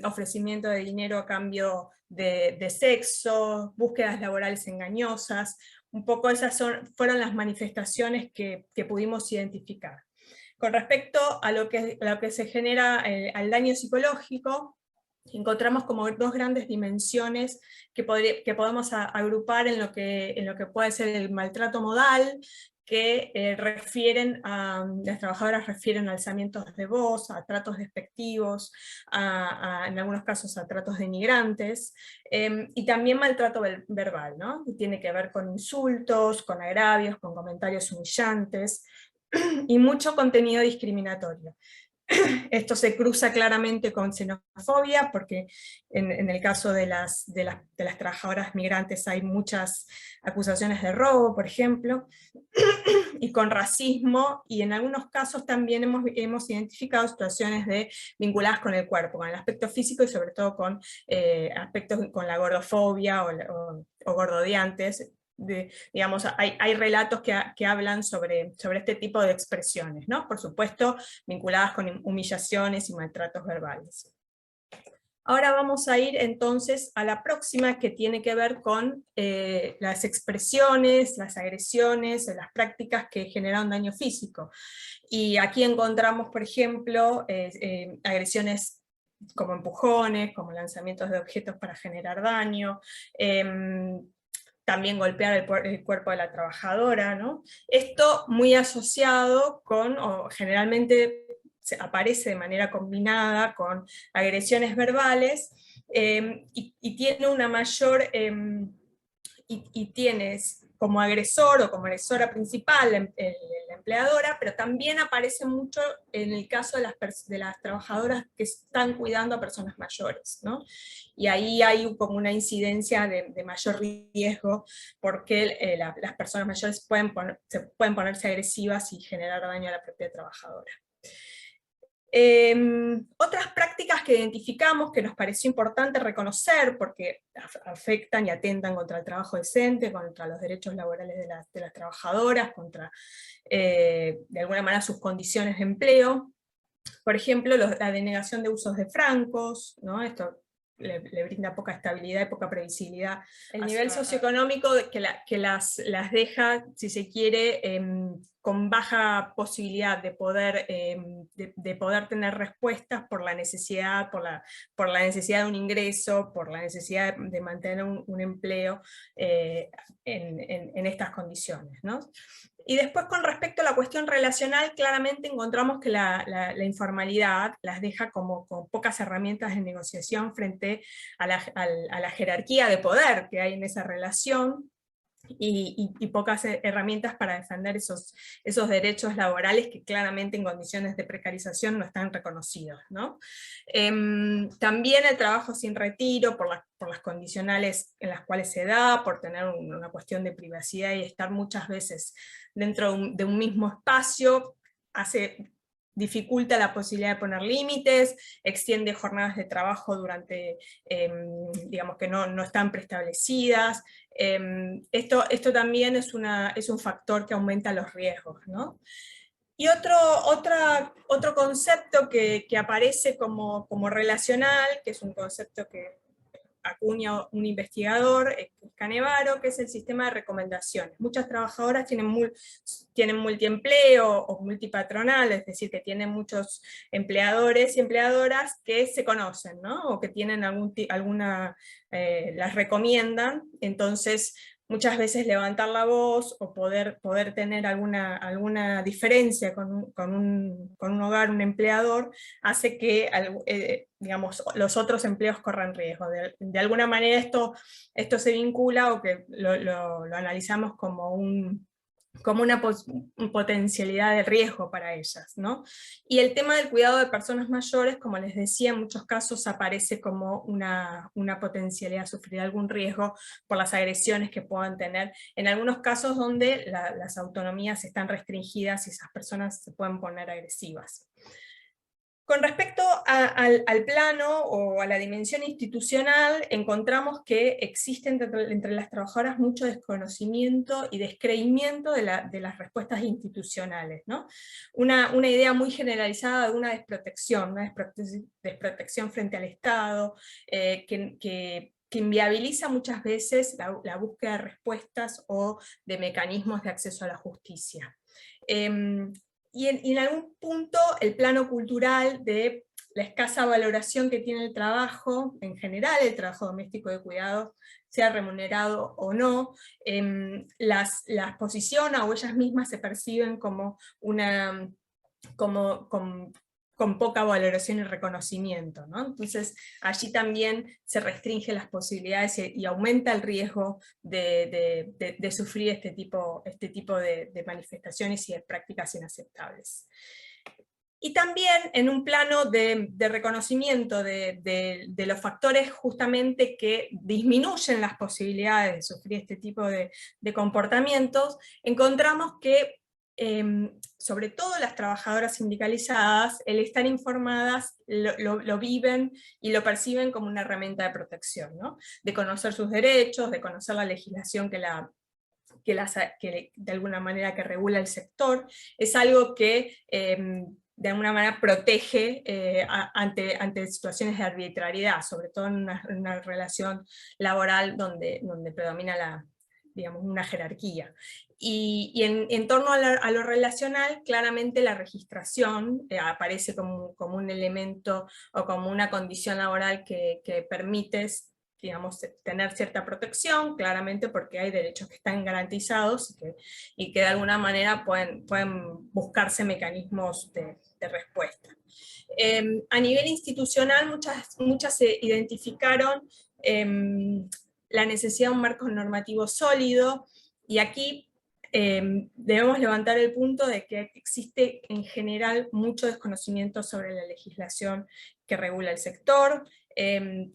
[SPEAKER 4] ofrecimiento de dinero a cambio de sexo, búsquedas laborales engañosas. Un poco esas fueron las manifestaciones que pudimos identificar. Con respecto a lo que se genera al daño psicológico, encontramos como dos grandes dimensiones que podemos agrupar en lo que puede ser el maltrato modal, que las trabajadoras refieren a alzamientos de voz, a tratos despectivos, en algunos casos a tratos denigrantes, y también maltrato verbal, ¿no? Que tiene que ver con insultos, con agravios, con comentarios humillantes, y mucho contenido discriminatorio. Esto se cruza claramente con xenofobia, porque en el caso de las trabajadoras migrantes hay muchas acusaciones de robo, por ejemplo, y con racismo, y en algunos casos también hemos identificado situaciones vinculadas con el cuerpo, con el aspecto físico, y sobre todo con aspectos con la gordofobia o gordodiantes. Digamos, hay relatos que hablan sobre este tipo de expresiones, ¿no? Por supuesto, vinculadas con humillaciones y maltratos verbales. Ahora vamos a ir entonces a la próxima, que tiene que ver con las expresiones, las agresiones, las prácticas que generan daño físico. Y aquí encontramos, por ejemplo, agresiones como empujones, como lanzamientos de objetos para generar daño, también golpear el cuerpo de la trabajadora, ¿no? Esto muy asociado o generalmente aparece de manera combinada con agresiones verbales, y tiene una mayor, y tienes como agresor o como agresora principal la empleadora, pero también aparece mucho en el caso de las trabajadoras que están cuidando a personas mayores, ¿no? Y ahí hay como una incidencia de mayor riesgo, porque las personas mayores pueden ponerse agresivas y generar daño a la propia trabajadora. Otras prácticas que identificamos que nos pareció importante reconocer porque afectan y atentan contra el trabajo decente, contra los derechos laborales de las trabajadoras, contra de alguna manera sus condiciones de empleo. Por ejemplo, la denegación de usos de francos, ¿no? Esto le brinda poca estabilidad y poca previsibilidad. El nivel socioeconómico que las deja, si se quiere, con baja posibilidad de poder tener respuestas por la necesidad, por la necesidad de un ingreso, por la necesidad de mantener un empleo en estas condiciones, ¿no? Y después, con respecto a la cuestión relacional, claramente encontramos que la informalidad las deja como con pocas herramientas de negociación frente a la jerarquía de poder que hay en esa relación, y pocas herramientas para defender esos derechos laborales que claramente en condiciones de precarización no están reconocidos, ¿no? También el trabajo sin retiro, por las condicionales en las cuales se da, por tener una cuestión de privacidad y estar muchas veces dentro de un mismo espacio, dificulta la posibilidad de poner límites, extiende jornadas de trabajo durante, digamos que no están preestablecidas. Esto también es un factor que aumenta los riesgos, ¿no? Y otro concepto que aparece como relacional, que es un concepto que acuña un investigador, Canevaro, que es el sistema de recomendaciones. Muchas trabajadoras tienen multiempleo o multipatronal, es decir, que tienen muchos empleadores y empleadoras que se conocen, ¿no? O que tienen las recomiendan, entonces muchas veces levantar la voz o poder tener alguna diferencia con un hogar, un empleador, hace que digamos, los otros empleos corran riesgo. De alguna manera esto se vincula, o que lo analizamos como una potencialidad de riesgo para ellas, ¿no? Y el tema del cuidado de personas mayores, como les decía, en muchos casos aparece como una potencialidad de sufrir algún riesgo por las agresiones que puedan tener, en algunos casos donde las autonomías están restringidas y esas personas se pueden poner agresivas. Con respecto al plano o a la dimensión institucional, encontramos que existe entre las trabajadoras mucho desconocimiento y descreimiento de las respuestas institucionales, ¿no? Una idea muy generalizada de una desprotección frente al Estado, que inviabiliza muchas veces la búsqueda de respuestas o de mecanismos de acceso a la justicia. Y en algún punto el plano cultural de la escasa valoración que tiene el trabajo, en general el trabajo doméstico de cuidado, sea remunerado o no, las posiciona o ellas mismas se perciben como con poca valoración y reconocimiento, ¿no? Entonces allí también se restringen las posibilidades y aumenta el riesgo de sufrir este tipo de manifestaciones y de prácticas inaceptables. Y también en un plano de reconocimiento de los factores justamente que disminuyen las posibilidades de sufrir este tipo de comportamientos, encontramos que sobre todo las trabajadoras sindicalizadas, el estar informadas lo viven y lo perciben como una herramienta de protección, ¿no? De conocer sus derechos, de conocer la legislación que de alguna manera que regula el sector, es algo que de alguna manera protege ante situaciones de arbitrariedad, sobre todo en una relación laboral donde predomina digamos, una jerarquía. Y en torno a lo relacional, claramente la registración aparece como un elemento o como una condición laboral que permite, digamos, tener cierta protección, claramente porque hay derechos que están garantizados y que de alguna manera pueden buscarse mecanismos de respuesta. A nivel institucional, muchas se identificaron la necesidad de un marco normativo sólido, y aquí debemos levantar el punto de que existe en general mucho desconocimiento sobre la legislación que regula el sector,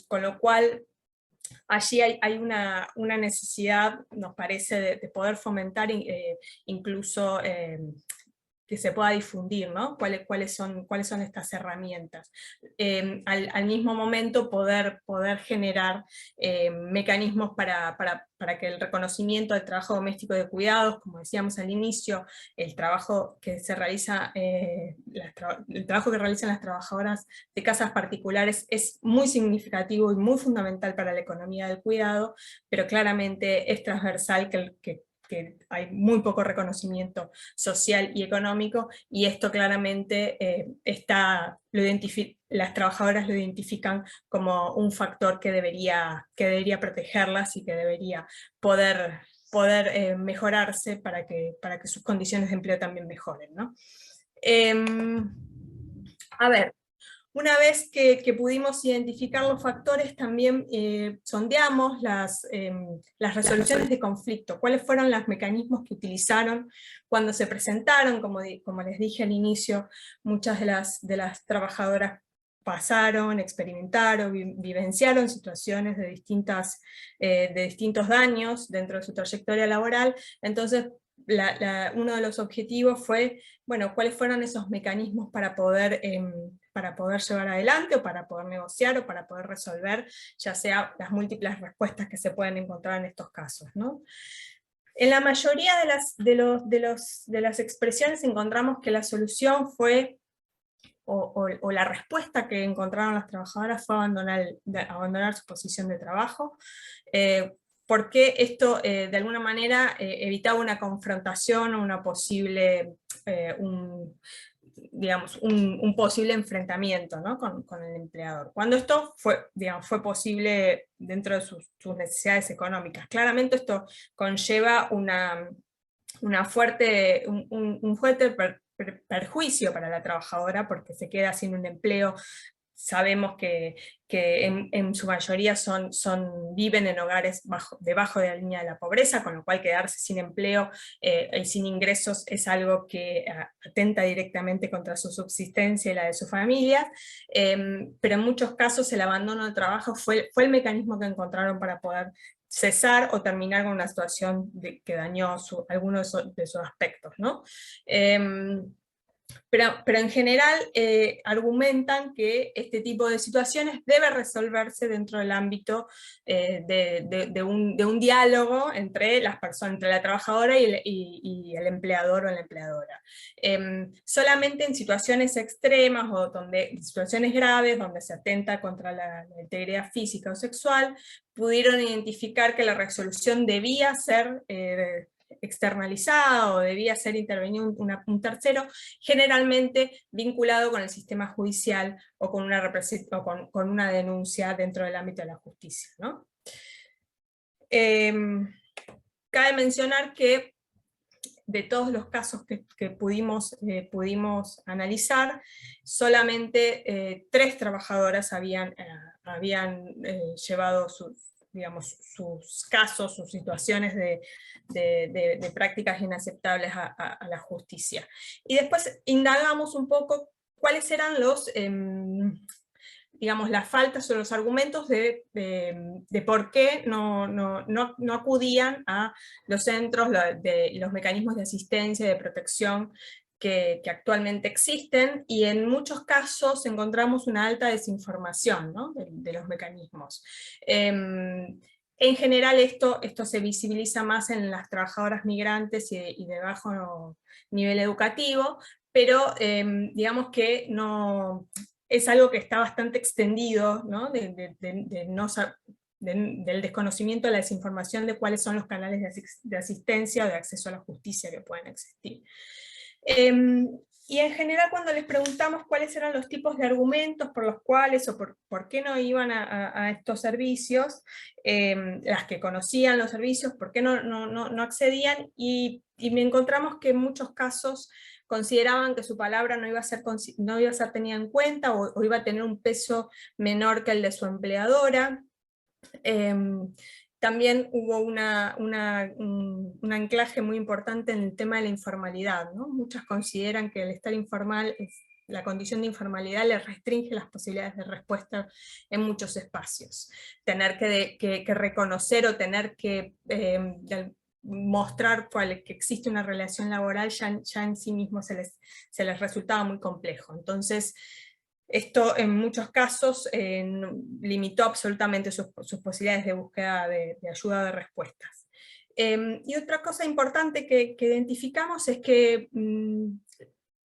[SPEAKER 4] con lo cual allí hay una necesidad, nos parece, de poder fomentar incluso que se pueda difundir, ¿no? ¿Cuáles son estas herramientas? Al mismo momento poder generar mecanismos para que el reconocimiento del trabajo doméstico de cuidados, como decíamos al inicio, el trabajo que realizan las trabajadoras de casas particulares es muy significativo y muy fundamental para la economía del cuidado, pero claramente es transversal que hay muy poco reconocimiento social y económico, y esto claramente las trabajadoras lo identifican como un factor que debería protegerlas y que debería poder poder mejorarse para que sus condiciones de empleo también mejoren, ¿no? A ver, una vez que pudimos identificar los factores, también sondeamos las resoluciones de conflicto, cuáles fueron los mecanismos que utilizaron cuando se presentaron. Como les dije al inicio, muchas de las trabajadoras pasaron, experimentaron, vivenciaron situaciones de distintos daños dentro de su trayectoria laboral. Entonces, uno de los objetivos fue, bueno, cuáles fueron esos mecanismos para poder llevar adelante, o para poder negociar, o para poder resolver, ya sea las múltiples respuestas que se pueden encontrar en estos casos, ¿no? En la mayoría de las expresiones encontramos que la solución fue, o la respuesta que encontraron las trabajadoras fue abandonar su posición de trabajo, porque esto de alguna manera evitaba una confrontación o una posible, un posible enfrentamiento, ¿no? con el empleador. Cuando esto fue posible dentro de sus necesidades económicas. Claramente esto conlleva un fuerte perjuicio para la trabajadora, porque se queda sin un empleo. Sabemos que en su mayoría viven en hogares debajo de la línea de la pobreza, con lo cual quedarse sin empleo y sin ingresos es algo que atenta directamente contra su subsistencia y la de su familia, pero en muchos casos el abandono del trabajo fue el mecanismo que encontraron para poder cesar o terminar con una situación que dañó algunos de sus aspectos, ¿no? Pero en general argumentan que este tipo de situaciones debe resolverse dentro del ámbito de un diálogo entre las personas, entre la trabajadora y el empleador o la empleadora. Solamente en situaciones extremas o situaciones graves donde se atenta contra la integridad física o sexual, pudieron identificar que la resolución debía ser externalizada o debía ser intervenido un tercero, generalmente vinculado con el sistema judicial o con una denuncia dentro del ámbito de la justicia, ¿no? Cabe mencionar que de todos los casos que pudimos analizar, solamente 3 trabajadoras habían llevado sus casos, sus situaciones de prácticas inaceptables a la justicia. Y después indagamos un poco cuáles eran las faltas o los argumentos de por qué no acudían a los centros, los mecanismos de asistencia y de protección que actualmente existen, y en muchos casos encontramos una alta desinformación, ¿no? de los mecanismos. En general esto se visibiliza más en las trabajadoras migrantes y de bajo nivel educativo, pero digamos que no... Es algo que está bastante extendido, ¿no? Del desconocimiento, de la desinformación de cuáles son los canales de asistencia o de acceso a la justicia que pueden existir. Y en general, cuando les preguntamos cuáles eran los tipos de argumentos por los cuales o por qué no iban a estos servicios, las que conocían los servicios, por qué no accedían, y me encontramos que en muchos casos consideraban que su palabra no iba a ser tenida en cuenta, o iba a tener un peso menor que el de su empleadora. También hubo un anclaje muy importante en el tema de la informalidad, ¿no? Muchas consideran que el estar informal, la condición de informalidad les restringe las posibilidades de respuesta en muchos espacios. Tener que reconocer o tener que mostrar que existe una relación laboral ya en sí mismo se les resultaba muy complejo. Entonces, esto en muchos casos limitó absolutamente sus posibilidades de búsqueda de ayuda o de respuestas. Y otra cosa importante que identificamos es que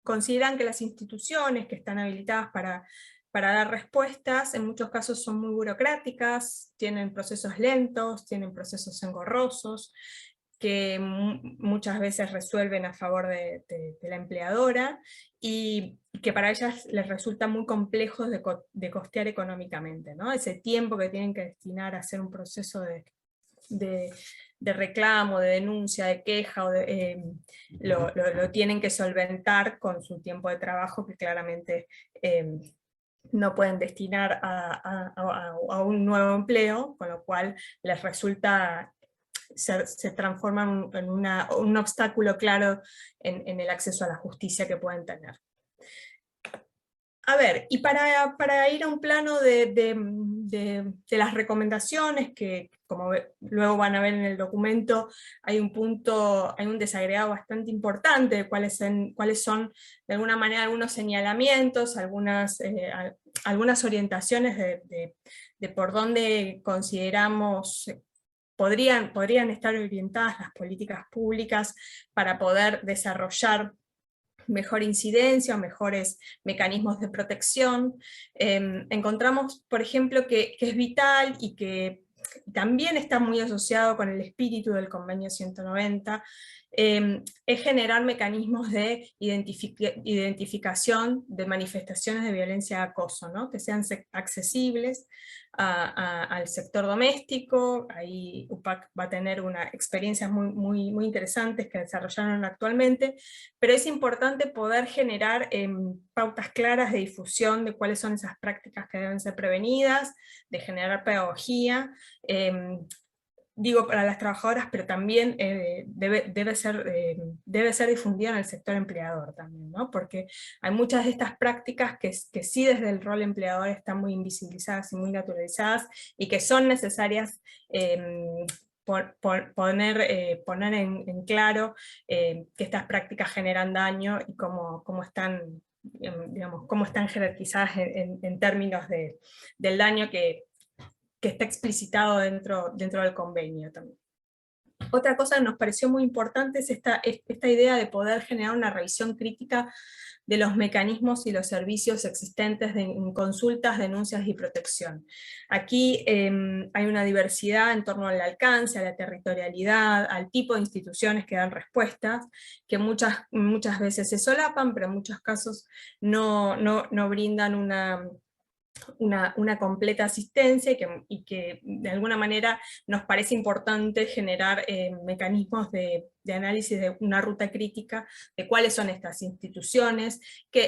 [SPEAKER 4] consideran que las instituciones que están habilitadas para dar respuestas, en muchos casos son muy burocráticas, tienen procesos lentos, tienen procesos engorrosos, que muchas veces resuelven a favor de la empleadora, y que para ellas les resulta muy complejo de costear económicamente, ¿no? Ese tiempo que tienen que destinar a hacer un proceso de reclamo, de denuncia, de queja, o lo tienen que solventar con su tiempo de trabajo, que claramente no pueden destinar a un nuevo empleo, con lo cual les resulta, se transforma en un obstáculo claro en el acceso a la justicia que pueden tener. A ver, y para ir a un plano de las recomendaciones, que como luego van a ver en el documento, hay un desagregado bastante importante de cuáles son de alguna manera algunos señalamientos, algunas orientaciones de por dónde consideramos podrían estar orientadas las políticas públicas para poder desarrollar mejor incidencia o mejores mecanismos de protección. Encontramos, por ejemplo, que es vital y que también está muy asociado con el espíritu del Convenio 190, es generar mecanismos de identificación de manifestaciones de violencia de acoso, ¿no? Que sean accesibles al sector doméstico. Ahí UPAC va a tener experiencias muy interesantes que desarrollaron actualmente, pero es importante poder generar pautas claras de difusión de cuáles son esas prácticas que deben ser prevenidas, de generar pedagogía, digo para las trabajadoras, pero también debe ser difundida en el sector empleador también, ¿no? Porque hay muchas de estas prácticas que sí desde el rol empleador están muy invisibilizadas y muy naturalizadas, y que son necesarias poner en claro que estas prácticas generan daño y cómo están, digamos, cómo están jerarquizadas en términos del daño que está explicitado dentro del convenio también. Otra cosa que nos pareció muy importante es esta idea de poder generar una revisión crítica de los mecanismos y los servicios existentes en consultas, denuncias y protección. Aquí hay una diversidad en torno al alcance, a la territorialidad, al tipo de instituciones que dan respuestas, que muchas veces se solapan, pero en muchos casos no brindan una completa asistencia, y que de alguna manera nos parece importante generar mecanismos de análisis de una ruta crítica de cuáles son estas instituciones,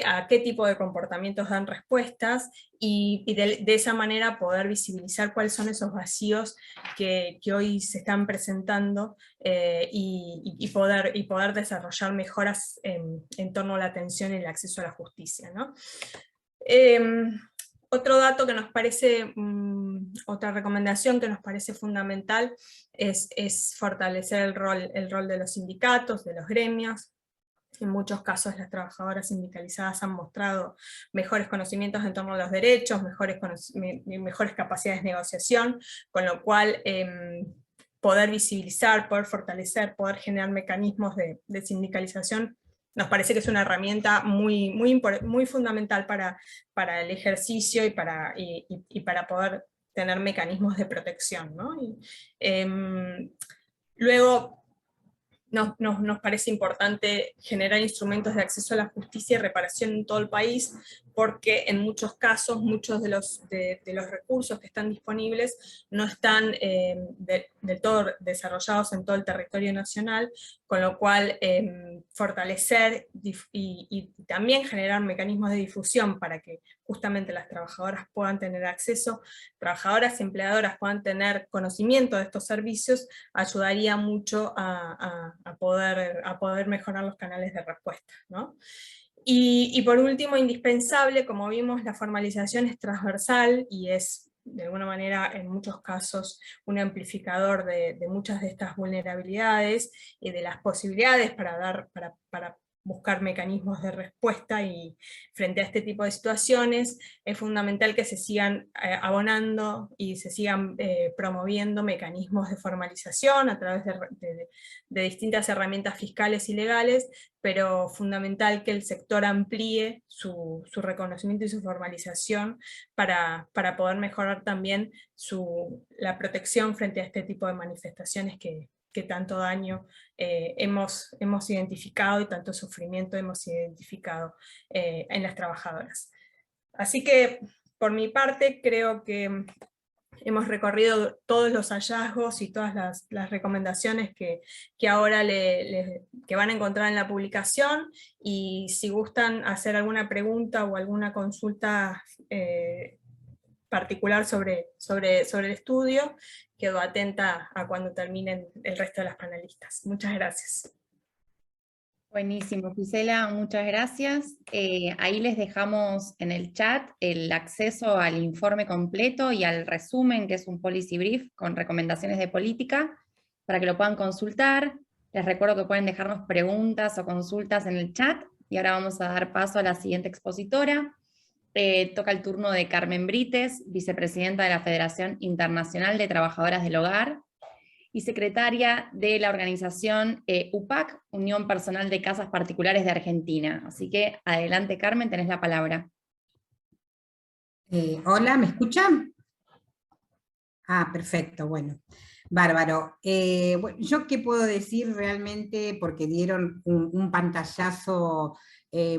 [SPEAKER 4] a qué tipo de comportamientos dan respuestas, y de esa manera poder visibilizar cuáles son esos vacíos que hoy se están presentando, y poder desarrollar mejoras en torno a la atención y el acceso a la justicia, ¿no? Otro dato que nos parece, otra recomendación que nos parece fundamental es fortalecer el rol de los sindicatos, de los gremios. En muchos casos las trabajadoras sindicalizadas han mostrado mejores conocimientos en torno a los derechos, mejores capacidades de negociación, con lo cual poder visibilizar, poder fortalecer, poder generar mecanismos de sindicalización nos parece que es una herramienta muy fundamental para el ejercicio y para poder tener mecanismos de protección, ¿no? Luego, nos parece importante generar instrumentos de acceso a la justicia y reparación en todo el país, porque en muchos casos, muchos de los recursos que están disponibles no están del todo desarrollados en todo el territorio nacional, con lo cual fortalecer y también generar mecanismos de difusión para que justamente las trabajadoras puedan tener acceso, trabajadoras y empleadoras puedan tener conocimiento de estos servicios, ayudaría mucho a poder mejorar los canales de respuesta, ¿no? Y por último, indispensable, como vimos, la formalización es transversal y es de alguna manera en muchos casos un amplificador de muchas de estas vulnerabilidades y de las posibilidades para buscar mecanismos de respuesta, y frente a este tipo de situaciones es fundamental que se sigan abonando y se sigan promoviendo mecanismos de formalización a través de distintas herramientas fiscales y legales, pero fundamental que el sector amplíe su reconocimiento y su formalización para poder mejorar también la protección frente a este tipo de manifestaciones que tanto daño hemos identificado y tanto sufrimiento hemos identificado en las trabajadoras. Así que, por mi parte, creo que hemos recorrido todos los hallazgos y todas las recomendaciones que ahora que van a encontrar en la publicación, y si gustan hacer alguna pregunta o alguna consulta particular sobre el estudio, quedo atenta a cuando terminen el resto de las panelistas. Muchas gracias.
[SPEAKER 2] Buenísimo, Gisela, muchas gracias. Ahí les dejamos en el chat el acceso al informe completo y al resumen, que es un policy brief con recomendaciones de política, para que lo puedan consultar. Les recuerdo que pueden dejarnos preguntas o consultas en el chat, y ahora vamos a dar paso a la siguiente expositora. Toca el turno de Carmen Brites, vicepresidenta de la Federación Internacional de Trabajadoras del Hogar, y secretaria de la organización UPAC, Unión Personal de Casas Particulares de Argentina. Así que adelante, Carmen, tenés la palabra.
[SPEAKER 5] Hola, ¿me escuchan? Ah, perfecto, bueno, bárbaro. Bueno, ¿yo qué puedo decir realmente? Porque dieron un pantallazo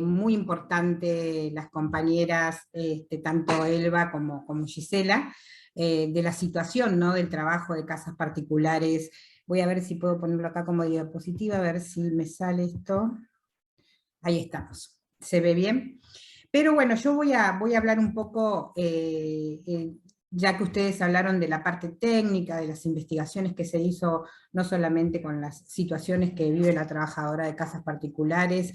[SPEAKER 5] muy importante las compañeras, tanto Elba como Gisela, de la situación, ¿no?, del trabajo de casas particulares. Voy a ver si puedo ponerlo acá como diapositiva, a ver si me sale esto. Ahí estamos, ¿se ve bien? Pero bueno, yo voy a hablar un poco, ya que ustedes hablaron de la parte técnica, de las investigaciones que se hizo, no solamente con las situaciones que vive la trabajadora de casas particulares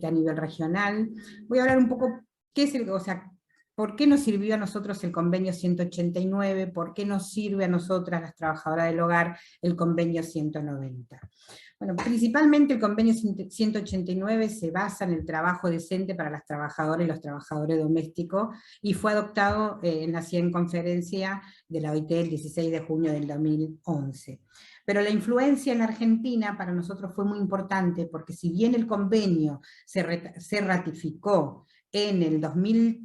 [SPEAKER 5] a nivel regional. Voy a hablar un poco qué es ¿por qué nos sirvió a nosotros el convenio 189? ¿Por qué nos sirve a nosotras, las trabajadoras del hogar, el convenio 190? Bueno, principalmente el convenio 189 se basa en el trabajo decente para las trabajadoras y los trabajadores domésticos, y fue adoptado en la 100 conferencia de la OIT el 16 de junio del 2011. Pero la influencia en Argentina para nosotros fue muy importante, porque si bien el convenio se ratificó en el 2014,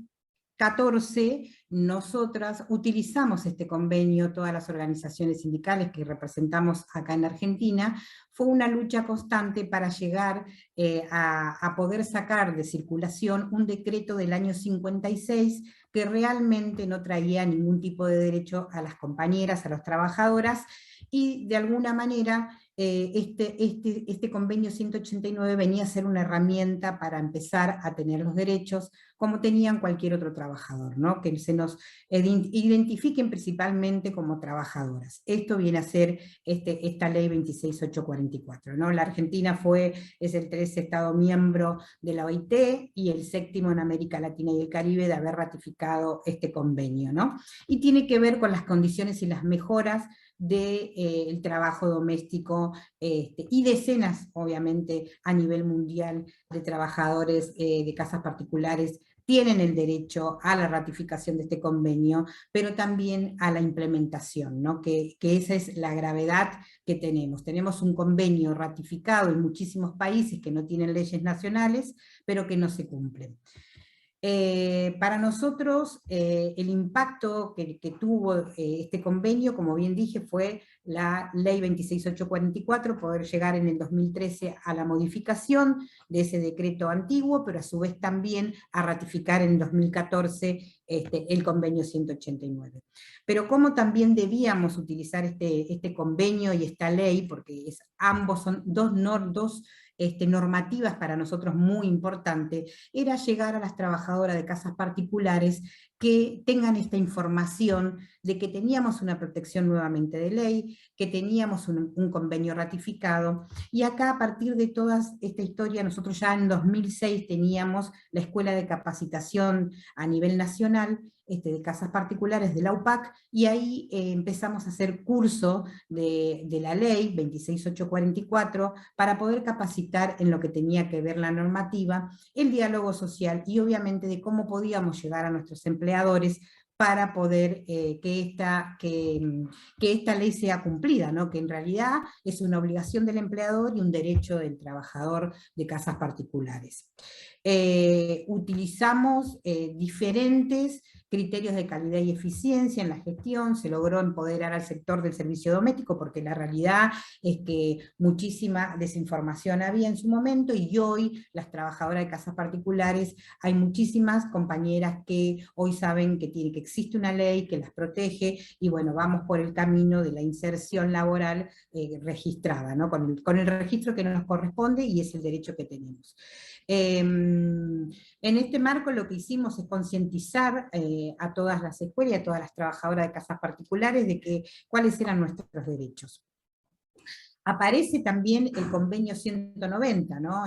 [SPEAKER 5] nosotras utilizamos este convenio, todas las organizaciones sindicales que representamos acá en Argentina. Fue una lucha constante para llegar a poder sacar de circulación un decreto del año 56 que realmente no traía ningún tipo de derecho a las compañeras, a las trabajadoras, y de alguna manera este convenio 189 venía a ser una herramienta para empezar a tener los derechos como tenían cualquier otro trabajador, ¿no?, que se nos identifiquen principalmente como trabajadoras. Esto viene a ser esta ley 26844, ¿no? La Argentina es el 13 Estado miembro de la OIT y el 7º en América Latina y el Caribe de haber ratificado este convenio, ¿no? Y tiene que ver con las condiciones y las mejoras del trabajo doméstico, y decenas, obviamente, a nivel mundial de trabajadores de casas particulares tienen el derecho a la ratificación de este convenio, pero también a la implementación, ¿no?, que esa es la gravedad que tenemos. Tenemos un convenio ratificado en muchísimos países que no tienen leyes nacionales, pero que no se cumplen. Para nosotros, el impacto que tuvo este convenio, como bien dije, fue la ley 26844, poder llegar en el 2013 a la modificación de ese decreto antiguo, pero a su vez también a ratificar en 2014 el convenio 189. Pero cómo también debíamos utilizar este convenio y esta ley, porque ambos son dos normativas para nosotros muy importantes, era llegar a las trabajadoras de casas particulares que tengan esta información de que teníamos una protección nuevamente de ley, que teníamos un convenio ratificado, y acá a partir de toda esta historia, nosotros ya en 2006 teníamos la Escuela de Capacitación a nivel nacional, de casas particulares de la UPAC, y ahí empezamos a hacer curso de la ley 26844 para poder capacitar en lo que tenía que ver la normativa, el diálogo social, y obviamente de cómo podíamos llegar a nuestros empleadores para poder que esta ley sea cumplida, ¿no?, que en realidad es una obligación del empleador y un derecho del trabajador de casas particulares. Utilizamos diferentes criterios de calidad y eficiencia en la gestión, se logró empoderar al sector del servicio doméstico, porque la realidad es que muchísima desinformación había en su momento, y hoy las trabajadoras de casas particulares, hay muchísimas compañeras que hoy saben que tiene que existe una ley que las protege y bueno, vamos por el camino de la inserción laboral registrada, ¿no? Con el registro que nos corresponde y es el derecho que tenemos. En este marco lo que hicimos es concientizar a todas las escuelas y a todas las trabajadoras de casas particulares de cuáles eran nuestros derechos. Aparece también el convenio 190, ¿no?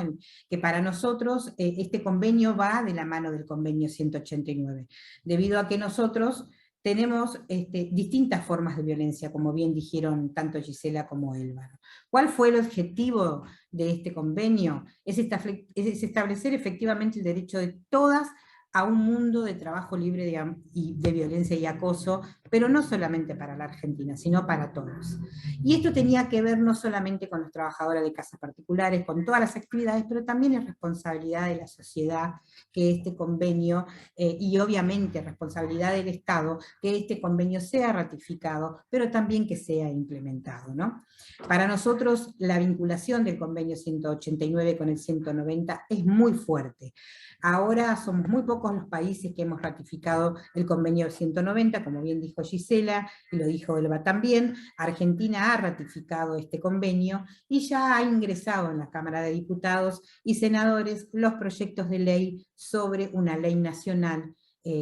[SPEAKER 5] Que para nosotros este convenio va de la mano del convenio 189, debido a que nosotros tenemos distintas formas de violencia, como bien dijeron tanto Gisela como Élvaro. ¿Cuál fue el objetivo de este convenio? Es establecer efectivamente el derecho de todas a un mundo de trabajo libre de violencia y acoso, pero no solamente para la Argentina, sino para todos. Y esto tenía que ver no solamente con las trabajadoras de casas particulares, con todas las actividades, pero también es responsabilidad de la sociedad que este convenio, y obviamente responsabilidad del Estado, que este convenio sea ratificado, pero también que sea implementado, ¿no? Para nosotros la vinculación del convenio 189 con el 190 es muy fuerte. Ahora somos muy pocos los países que hemos ratificado el convenio 190, como bien dijo Gisela, y lo dijo Elba también. Argentina ha ratificado este convenio y ya ha ingresado en la Cámara de Diputados y Senadores los proyectos de ley sobre una ley nacional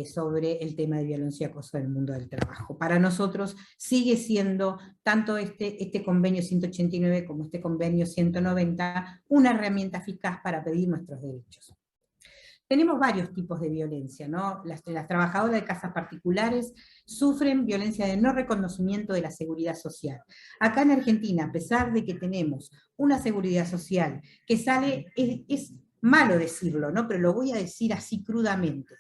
[SPEAKER 5] sobre el tema de violencia y acoso en el mundo del trabajo. Para nosotros sigue siendo tanto este convenio 189 como este convenio 190 una herramienta eficaz para pedir nuestros derechos. Tenemos varios tipos de violencia, ¿no? Las trabajadoras de casas particulares sufren violencia de no reconocimiento de la seguridad social. Acá en Argentina, a pesar de que tenemos una seguridad social que sale, es malo decirlo, ¿no? Pero lo voy a decir así crudamente.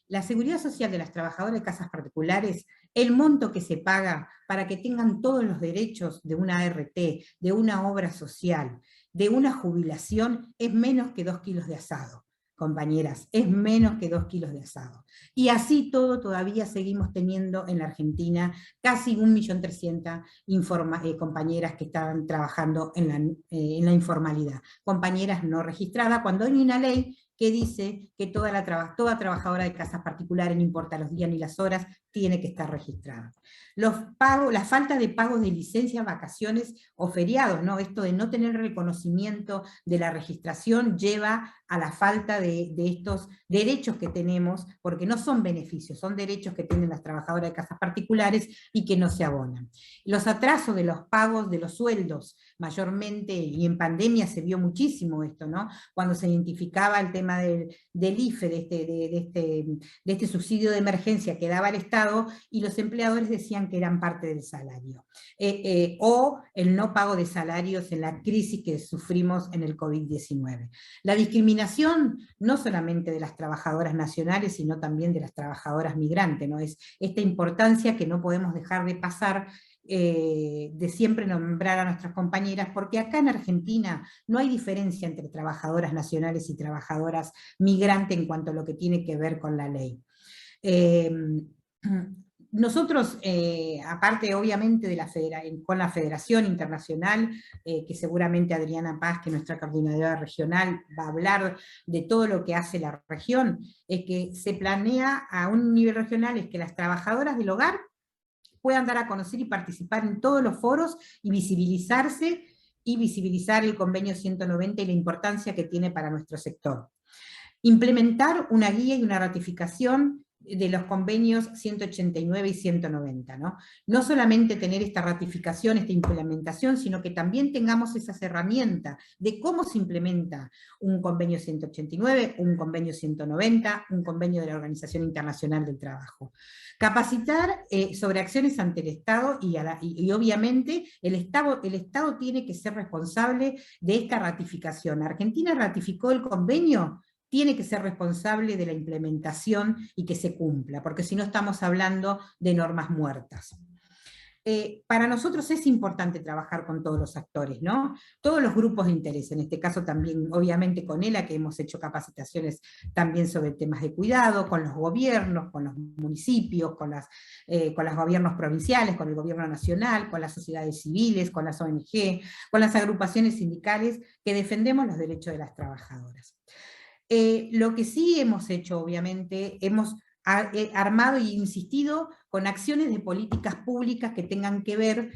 [SPEAKER 5] La seguridad social de las trabajadoras de casas particulares, el monto que se paga para que tengan todos los derechos de una ART, de una obra social, de una jubilación, es menos que 2 kilos de asado. Compañeras, es menos que 2 kilos de asado. Y así todo todavía seguimos teniendo en la Argentina casi 1.300.000 compañeras que están trabajando en la informalidad. Compañeras no registradas, cuando hay una ley que dice que toda trabajadora de casas particulares, no importa los días ni las horas, tiene que estar registrada. La falta de pagos de licencias, vacaciones o feriados, ¿no? Esto de no tener reconocimiento de la registración lleva a la falta de estos derechos que tenemos, porque no son beneficios, son derechos que tienen las trabajadoras de casas particulares y que no se abonan. Los atrasos de los pagos de los sueldos, mayormente, y en pandemia se vio muchísimo esto, ¿no? Cuando se identificaba el tema del IFE, de este subsidio de emergencia que daba el Estado, y los empleadores decían que eran parte del salario. O el no pago de salarios en la crisis que sufrimos en el COVID-19. La discriminación no solamente de las trabajadoras nacionales, sino también de las trabajadoras migrantes, ¿no? Es esta importancia que no podemos dejar de pasar, de siempre nombrar a nuestras compañeras, porque acá en Argentina no hay diferencia entre trabajadoras nacionales y trabajadoras migrantes en cuanto a lo que tiene que ver con la ley. Nosotros, aparte obviamente con la Federación Internacional, que seguramente Adriana Paz, que es nuestra coordinadora regional, va a hablar de todo lo que hace la región, es que se planea a un nivel regional, es que las trabajadoras del hogar puedan dar a conocer y participar en todos los foros y visibilizarse, y visibilizar el convenio 190 y la importancia que tiene para nuestro sector. Implementar una guía y una ratificación de los convenios 189 y 190, ¿no? No solamente tener esta ratificación, esta implementación, sino que también tengamos esas herramientas de cómo se implementa un convenio 189, un convenio 190, un convenio de la Organización Internacional del Trabajo. Capacitar sobre acciones ante el Estado y obviamente el Estado tiene que ser responsable de esta ratificación. Argentina ratificó el convenio, tiene que ser responsable de la implementación y que se cumpla, porque si no estamos hablando de normas muertas. Para nosotros es importante trabajar con todos los actores, ¿no? Todos los grupos de interés, en este caso también obviamente con ELA, que hemos hecho capacitaciones también sobre temas de cuidado, con los gobiernos, con los municipios, con los gobiernos provinciales, con el gobierno nacional, con las sociedades civiles, con las ONG, con las agrupaciones sindicales que defendemos los derechos de las trabajadoras. Lo que sí hemos hecho, obviamente, hemos armado y insistido con acciones de políticas públicas que tengan que ver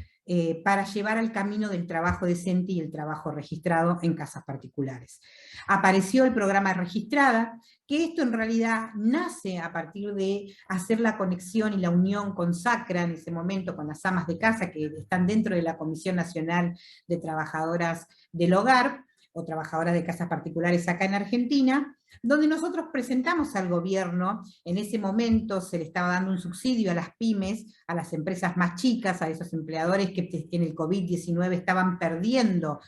[SPEAKER 5] para llevar al camino del trabajo decente y el trabajo registrado en casas particulares. Apareció el programa Registrada, que esto en realidad nace a partir de hacer la conexión y la unión con SACRA en ese momento, con las amas de casa que están dentro de la Comisión Nacional de Trabajadoras del Hogar, o trabajadoras de casas particulares acá en Argentina, donde nosotros presentamos al gobierno, en ese momento se le estaba dando un subsidio a las pymes, a las empresas más chicas, a esos empleadores que en el COVID-19 estaban perdiendo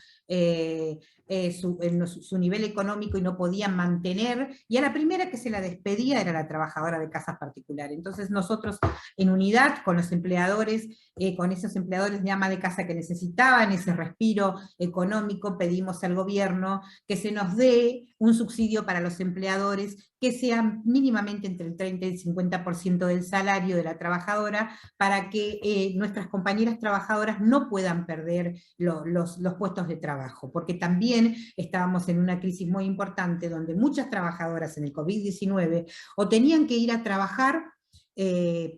[SPEAKER 5] su nivel económico y no podían mantener, y a la primera que se la despedía era la trabajadora de casas particulares. Entonces nosotros, en unidad con los empleadores, con esos empleadores de ama de casa que necesitaban ese respiro económico, pedimos al gobierno que se nos dé un subsidio para los empleadores que sea mínimamente entre el 30 y el 50% del salario de la trabajadora, para que nuestras compañeras trabajadoras no puedan perder los puestos de trabajo, porque también estábamos en una crisis muy importante donde muchas trabajadoras en el COVID-19 o tenían que ir a trabajar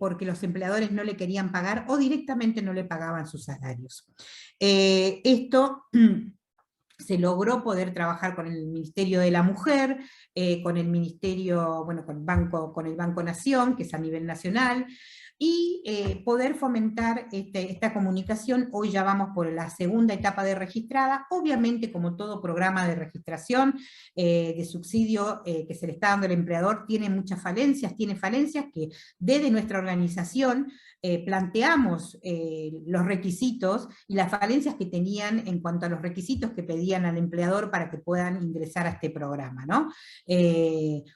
[SPEAKER 5] porque los empleadores no le querían pagar o directamente no le pagaban sus salarios. Esto se logró poder trabajar con el Ministerio de la Mujer, con el Ministerio, bueno, con el Banco Nación, que es a nivel nacional, y poder fomentar esta comunicación. Hoy ya vamos por la segunda etapa de Registrada. Obviamente, como todo programa de registración, de subsidio que se le está dando al empleador, tiene muchas falencias, que desde nuestra organización planteamos los requisitos y las falencias que tenían en cuanto a los requisitos que pedían al empleador para que puedan ingresar a este programa, ¿no?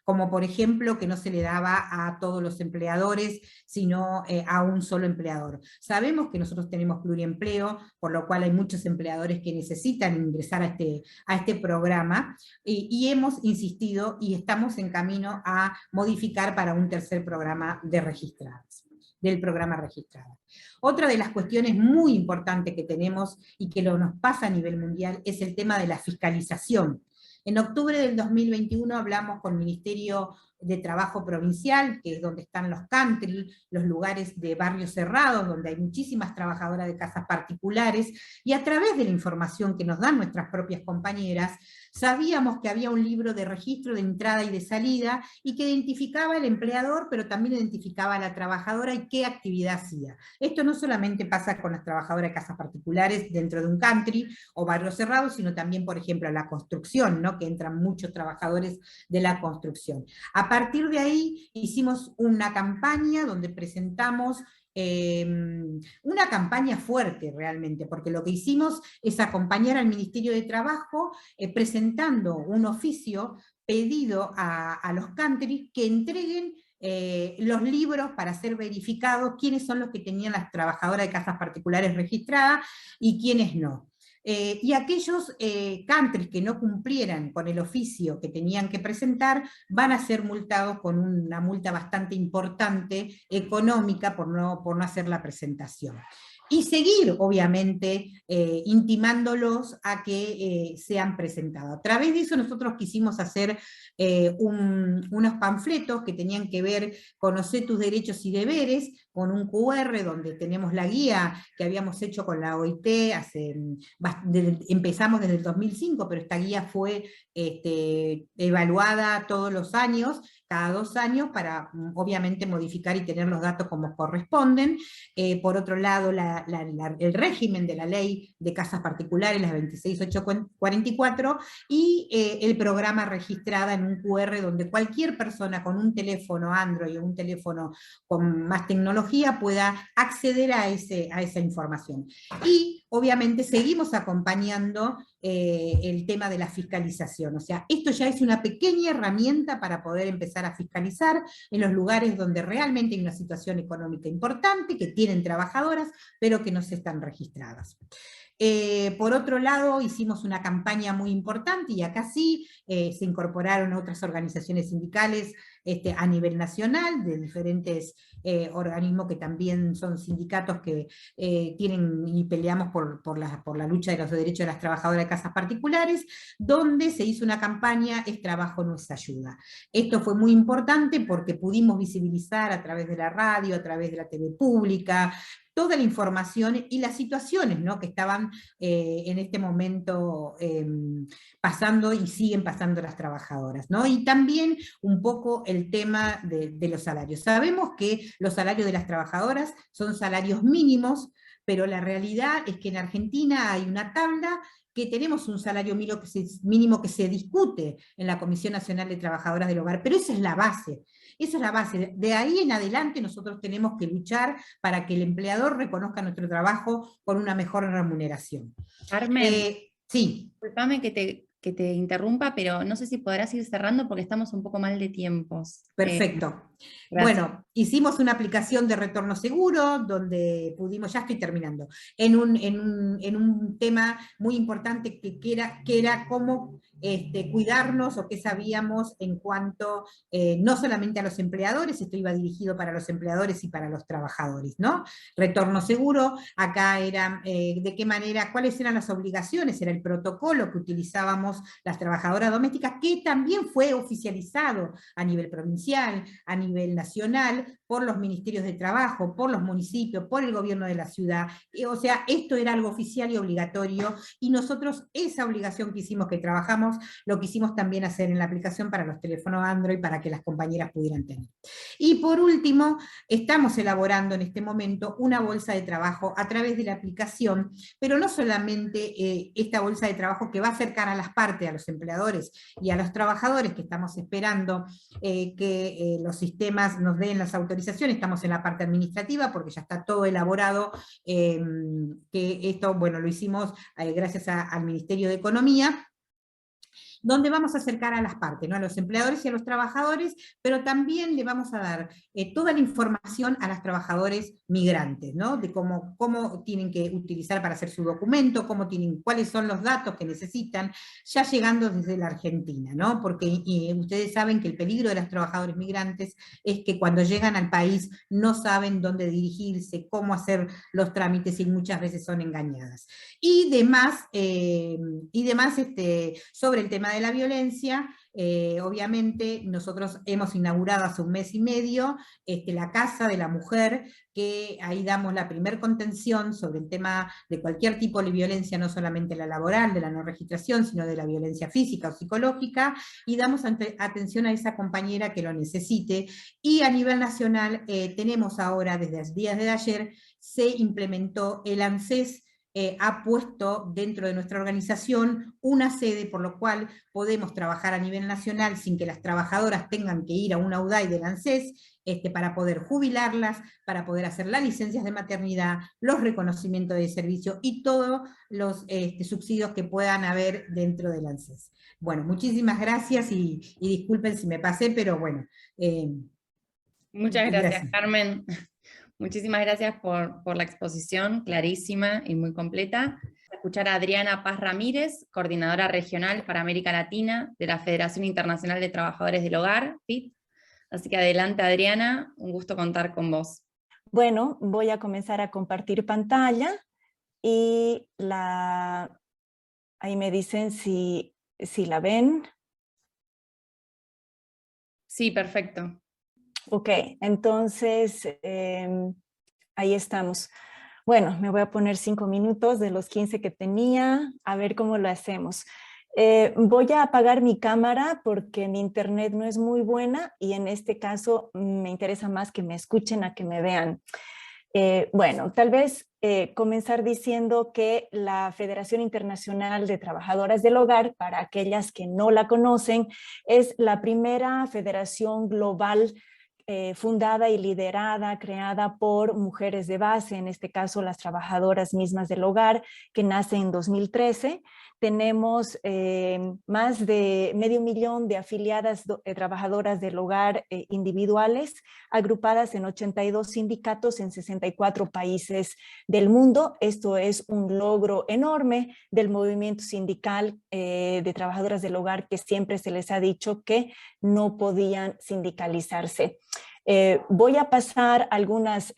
[SPEAKER 5] Como por ejemplo que no se le daba a todos los empleadores, sino a un solo empleador. Sabemos que nosotros tenemos pluriempleo, por lo cual hay muchos empleadores que necesitan ingresar a este programa, y hemos insistido y estamos en camino a modificar para un tercer programa de registradas, del programa Registrada. Otra de las cuestiones muy importantes que tenemos y que nos pasa a nivel mundial es el tema de la fiscalización. En octubre del 2021 hablamos con el Ministerio de Trabajo Provincial, que es donde están los country, los lugares de barrios cerrados, donde hay muchísimas trabajadoras de casas particulares, y a través de la información que nos dan nuestras propias compañeras, sabíamos que había un libro de registro de entrada y de salida, y que identificaba al empleador, pero también identificaba a la trabajadora y qué actividad hacía. Esto no solamente pasa con las trabajadoras de casas particulares dentro de un country o barrio cerrado, sino también, por ejemplo, a la construcción, ¿no? Que entran muchos trabajadores de la construcción. A partir de ahí hicimos una campaña donde presentamos una campaña fuerte realmente, porque lo que hicimos es acompañar al Ministerio de Trabajo presentando un oficio pedido a los country que entreguen los libros para ser verificados quiénes son los que tenían las trabajadoras de casas particulares registradas y quiénes no. Y aquellos countries que no cumplieran con el oficio que tenían que presentar van a ser multados con una multa bastante importante económica por no hacer la presentación. Y seguir, obviamente, intimándolos a que sean presentados. A través de eso nosotros quisimos hacer unos panfletos que tenían que ver, conocer tus derechos y deberes, con un QR donde tenemos la guía que habíamos hecho con la OIT, empezamos desde el 2005, pero esta guía fue evaluada todos los años, cada 2 años, para obviamente modificar y tener los datos como corresponden. Por otro lado, el régimen de la ley de casas particulares, la 26844, y el programa Registrada en un QR donde cualquier persona con un teléfono Android o un teléfono con más tecnología pueda acceder a esa información. Y obviamente seguimos acompañando el tema de la fiscalización. O sea, esto ya es una pequeña herramienta para poder empezar a fiscalizar en los lugares donde realmente hay una situación económica importante, que tienen trabajadoras, pero que no se están registradas. Por otro lado, hicimos una campaña muy importante, y acá sí se incorporaron otras organizaciones sindicales a nivel nacional, de diferentes organismos que también son sindicatos que tienen y peleamos por la lucha de los derechos de las trabajadoras de casas particulares, donde se hizo una campaña Es Trabajo No Es Ayuda. Esto fue muy importante porque pudimos visibilizar a través de la radio, a través de la TV pública, toda la información y las situaciones, ¿no?, que estaban en este momento pasando y siguen pasando las trabajadoras, ¿no? Y también un poco el tema de los salarios. Sabemos que los salarios de las trabajadoras son salarios mínimos, pero la realidad es que en Argentina hay una tabla que tenemos un salario mínimo que se discute en la Comisión Nacional de Trabajadoras del Hogar, pero esa es la base. Esa es la base. De ahí en adelante nosotros tenemos que luchar para que el empleador reconozca nuestro trabajo con una mejor remuneración.
[SPEAKER 2] Carmen,
[SPEAKER 5] sí.
[SPEAKER 2] disculpame que te interrumpa, pero no sé si podrás ir cerrando porque estamos un poco mal de tiempos.
[SPEAKER 5] Perfecto. Bueno, hicimos una aplicación de retorno seguro, donde pudimos, ya estoy terminando, en un tema muy importante que era cómo cuidarnos, o qué sabíamos en cuanto, no solamente a los empleadores, esto iba dirigido para los empleadores y para los trabajadores, ¿no? Retorno seguro, acá era de qué manera, cuáles eran las obligaciones, era el protocolo que utilizábamos las trabajadoras domésticas, que también fue oficializado a nivel provincial, a nivel nacional, por los ministerios de trabajo, por los municipios, por el gobierno de la ciudad. O sea, esto era algo oficial y obligatorio, y nosotros esa obligación que hicimos, que trabajamos, lo quisimos también hacer en la aplicación para los teléfonos Android, para que las compañeras pudieran tener. Y por último, estamos elaborando en este momento una bolsa de trabajo a través de la aplicación, pero no solamente esta bolsa de trabajo que va a acercar a las partes, a los empleadores y a los trabajadores, que estamos esperando que los sistemas nos den las autorizaciones, estamos en la parte administrativa porque ya está todo elaborado, que esto, bueno, lo hicimos gracias al Ministerio de Economía, donde vamos a acercar a las partes, ¿no?, a los empleadores y a los trabajadores, pero también le vamos a dar toda la información a las trabajadores migrantes, ¿no?, de cómo tienen que utilizar para hacer su documento, cuáles son los datos que necesitan, ya llegando desde la Argentina, ¿no?, porque ustedes saben que el peligro de los trabajadores migrantes es que cuando llegan al país no saben dónde dirigirse, cómo hacer los trámites, y muchas veces son engañadas. Y demás sobre el tema de la violencia, obviamente nosotros hemos inaugurado hace un mes y medio la Casa de la Mujer, que ahí damos la primer contención sobre el tema de cualquier tipo de violencia, no solamente la laboral, de la no registración, sino de la violencia física o psicológica, y damos atención a esa compañera que lo necesite. Y a nivel nacional tenemos ahora, desde los días de ayer, se implementó el ANSES, ha puesto dentro de nuestra organización una sede, por lo cual podemos trabajar a nivel nacional sin que las trabajadoras tengan que ir a una UDAI del ANSES, para poder jubilarlas, para poder hacer las licencias de maternidad, los reconocimientos de servicio y todos los subsidios que puedan haber dentro del ANSES. Bueno, muchísimas gracias y disculpen si me pasé, pero bueno.
[SPEAKER 2] Muchas gracias, Carmen. Muchísimas gracias por la exposición, clarísima y muy completa. Vamos a escuchar a Adriana Paz Ramírez, coordinadora regional para América Latina de la Federación Internacional de Trabajadores del Hogar, FIT. Así que adelante, Adriana, un gusto contar con vos.
[SPEAKER 6] Bueno, voy a comenzar a compartir pantalla y ahí me dicen si la ven.
[SPEAKER 2] Sí, perfecto.
[SPEAKER 6] Ok, entonces ahí estamos. Bueno, me voy a poner 5 minutos de los 15 que tenía, a ver cómo lo hacemos. Voy a apagar mi cámara porque mi internet no es muy buena y en este caso me interesa más que me escuchen a que me vean. Bueno, tal vez comenzar diciendo que la Federación Internacional de Trabajadoras del Hogar, para aquellas que no la conocen, es la primera federación global fundada y liderada, creada por mujeres de base, en este caso las trabajadoras mismas del hogar, que nace en 2013. Tenemos más de 500,000 de afiliadas trabajadoras del hogar individuales, agrupadas en 82 sindicatos en 64 países del mundo. Esto es un logro enorme del movimiento sindical de trabajadoras del hogar, que siempre se les ha dicho que no podían sindicalizarse. Voy a pasar algunas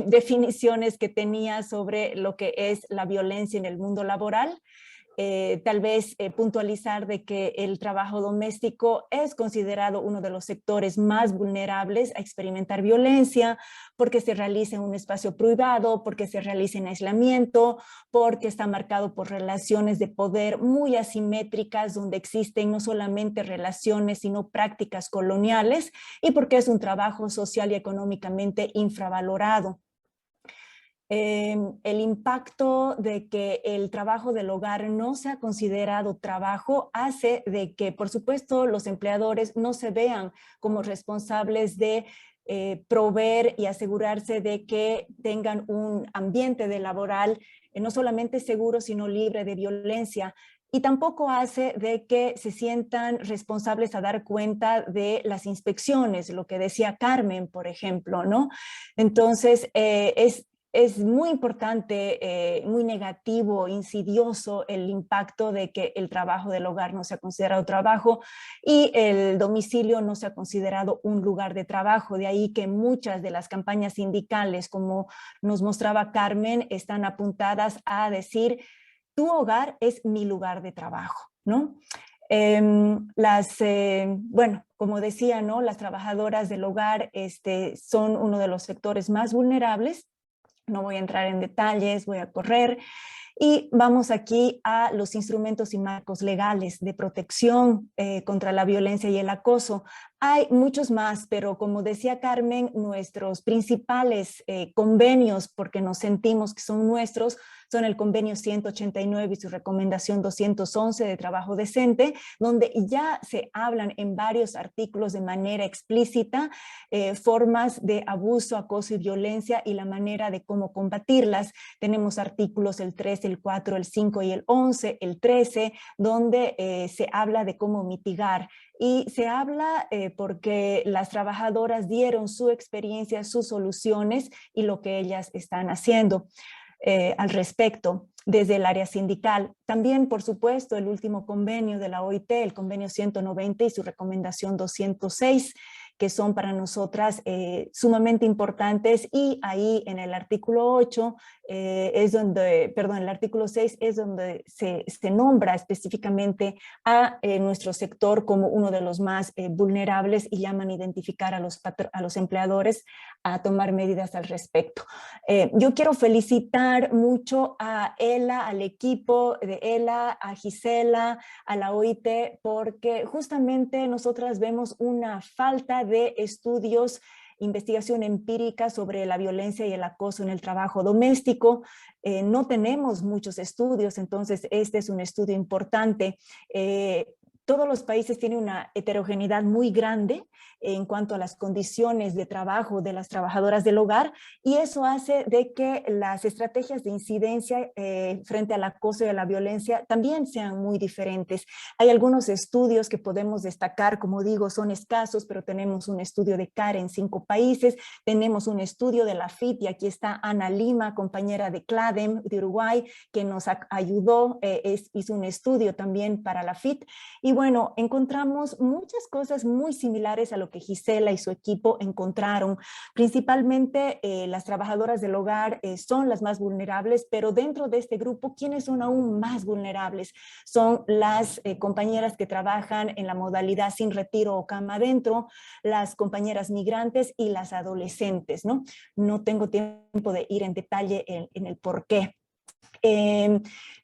[SPEAKER 6] definiciones que tenía sobre lo que es la violencia en el mundo laboral. Tal vez puntualizar de que el trabajo doméstico es considerado uno de los sectores más vulnerables a experimentar violencia, porque se realiza en un espacio privado, porque se realiza en aislamiento, porque está marcado por relaciones de poder muy asimétricas, donde existen no solamente relaciones, sino prácticas coloniales, y porque es un trabajo social y económicamente infravalorado. El impacto de que el trabajo del hogar no sea considerado trabajo hace de que, por supuesto, los empleadores no se vean como responsables de proveer y asegurarse de que tengan un ambiente de laboral no solamente seguro, sino libre de violencia. Y tampoco hace de que se sientan responsables a dar cuenta de las inspecciones, lo que decía Carmen, por ejemplo, ¿no? Entonces, es muy importante, muy negativo, insidioso el impacto de que el trabajo del hogar no sea considerado trabajo y el domicilio no sea considerado un lugar de trabajo. De ahí que muchas de las campañas sindicales, como nos mostraba Carmen, están apuntadas a decir: tu hogar es mi lugar de trabajo, ¿no? Bueno, como decía, ¿no? Las trabajadoras del hogar son uno de los sectores más vulnerables. No voy a entrar en detalles, voy a correr. Y vamos aquí a los instrumentos y marcos legales de protección contra la violencia y el acoso. Hay muchos más, pero como decía Carmen, nuestros principales convenios, porque nos sentimos que son nuestros, son el convenio 189 y su recomendación 211 de trabajo decente, donde ya se hablan en varios artículos de manera explícita formas de abuso, acoso y violencia y la manera de cómo combatirlas. Tenemos artículos el 3, el 4, el 5 y el 11, el 13, donde se habla de cómo mitigar. Y se habla porque las trabajadoras dieron su experiencia, sus soluciones y lo que ellas están haciendo al respecto desde el área sindical. También, por supuesto, el último convenio de la OIT, el convenio 190 y su recomendación 206, que son para nosotras sumamente importantes, y ahí en el artículo 8 el artículo 6 es donde se nombra específicamente a nuestro sector como uno de los más vulnerables y llaman a identificar a los empleadores a tomar medidas al respecto. Yo quiero felicitar mucho a ELA, al equipo de ELA, a Gisela, a la OIT, porque justamente nosotras vemos una falta de estudios, investigación empírica sobre la violencia y el acoso en el trabajo doméstico. No tenemos muchos estudios, entonces este es un estudio importante. Todos los países tienen una heterogeneidad muy grande en cuanto a las condiciones de trabajo de las trabajadoras del hogar, y eso hace de que las estrategias de incidencia frente al acoso y a la violencia también sean muy diferentes. Hay algunos estudios que podemos destacar, como digo, son escasos, pero tenemos un estudio de CARE en 5 países, tenemos un estudio de la FIT, y aquí está Ana Lima, compañera de CLADEM de Uruguay, que nos ayudó, hizo un estudio también para la FIT, y bueno, encontramos muchas cosas muy similares a lo que Gisela y su equipo encontraron. Principalmente las trabajadoras del hogar son las más vulnerables, pero dentro de este grupo, ¿quiénes son aún más vulnerables? Son las compañeras que trabajan en la modalidad sin retiro o cama adentro, las compañeras migrantes y las adolescentes, ¿no? No tengo tiempo de ir en detalle en el por qué.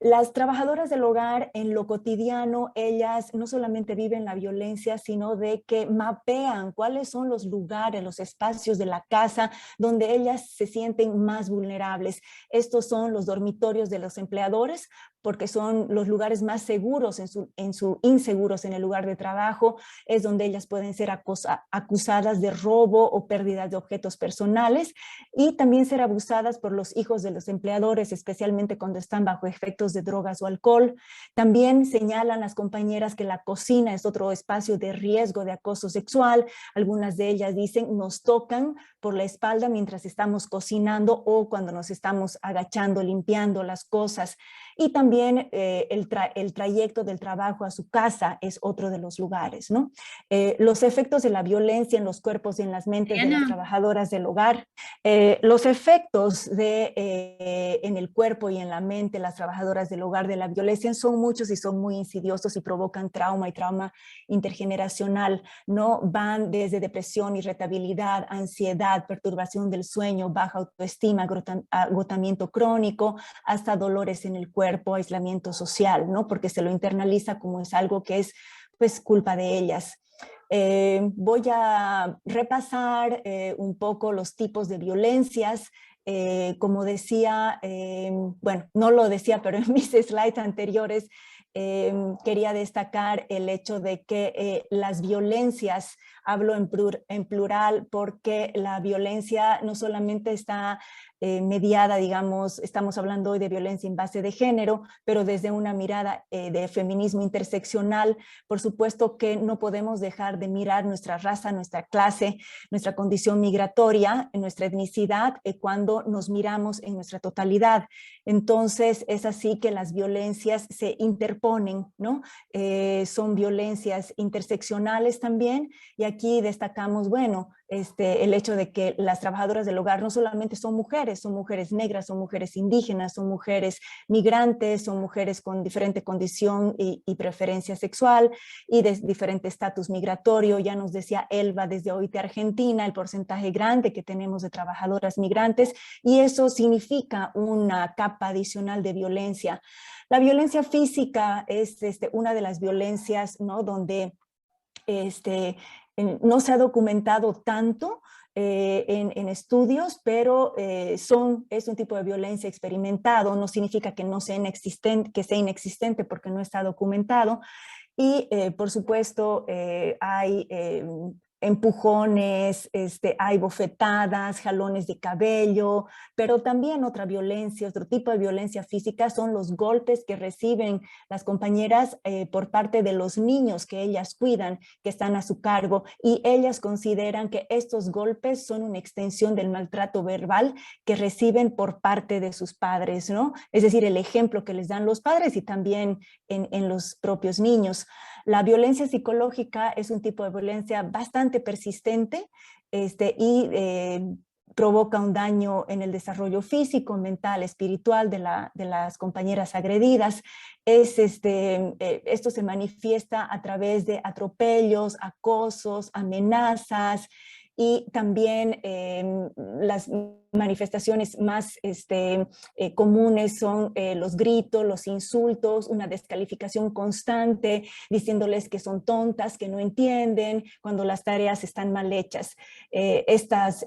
[SPEAKER 6] Las trabajadoras del hogar en lo cotidiano, ellas no solamente viven la violencia, sino de que mapean cuáles son los lugares, los espacios de la casa donde ellas se sienten más vulnerables. Estos son los dormitorios de los empleadores, porque son los lugares más seguros inseguros en el lugar de trabajo, es donde ellas pueden ser acusadas de robo o pérdida de objetos personales, y también ser abusadas por los hijos de los empleadores, especialmente cuando están bajo efectos de drogas o alcohol. También señalan las compañeras que la cocina es otro espacio de riesgo de acoso sexual. Algunas de ellas dicen, nos tocan por la espalda mientras estamos cocinando o cuando nos estamos agachando, limpiando las cosas. Y también el trayecto del trabajo a su casa es otro de los lugares, ¿no? Los efectos de la violencia en los cuerpos y en las mentes de las trabajadoras del hogar. Los efectos en el cuerpo y en la mente de las trabajadoras del hogar de la violencia son muchos y son muy insidiosos y provocan trauma y trauma intergeneracional, ¿no? Van desde depresión, irritabilidad, ansiedad, perturbación del sueño, baja autoestima, agotamiento crónico, hasta dolores en el cuerpo, aislamiento social, ¿no? Porque se lo internaliza como es algo que es, pues, culpa de ellas. Voy a repasar un poco los tipos de violencias. Como decía, bueno, no lo decía, pero en mis slides anteriores quería destacar el hecho de que las violencias, hablo en plural porque la violencia no solamente está mediada, digamos, estamos hablando hoy de violencia en base de género, pero desde una mirada de feminismo interseccional. Por supuesto que no podemos dejar de mirar nuestra raza, nuestra clase, nuestra condición migratoria, nuestra etnicidad, cuando nos miramos en nuestra totalidad. Entonces es así que las violencias se interponen, ¿no? Son violencias interseccionales también, y aquí destacamos, bueno, el hecho de que las trabajadoras del hogar no solamente son mujeres negras, son mujeres indígenas, son mujeres migrantes, son mujeres con diferente condición y preferencia sexual y de diferente estatus migratorio. Ya nos decía Elba desde OIT Argentina el porcentaje grande que tenemos de trabajadoras migrantes, y eso significa una capa adicional de violencia. La violencia física es una de las violencias, ¿no?, donde no se ha documentado tanto en estudios, pero es un tipo de violencia experimentado. No significa que sea inexistente porque no está documentado. Y por supuesto hay empujones, hay bofetadas, jalones de cabello, pero también otra violencia, otro tipo de violencia física son los golpes que reciben las compañeras por parte de los niños que ellas cuidan, que están a su cargo, y ellas consideran que estos golpes son una extensión del maltrato verbal que reciben por parte de sus padres, ¿no? Es decir, el ejemplo que les dan los padres y también en los propios niños. La violencia psicológica es un tipo de violencia bastante persistente y provoca un daño en el desarrollo físico, mental, espiritual de las compañeras agredidas. Esto se manifiesta a través de atropellos, acosos, amenazas, y también las manifestaciones más comunes son los gritos, los insultos, una descalificación constante, diciéndoles que son tontas, que no entienden, cuando las tareas están mal hechas. Estas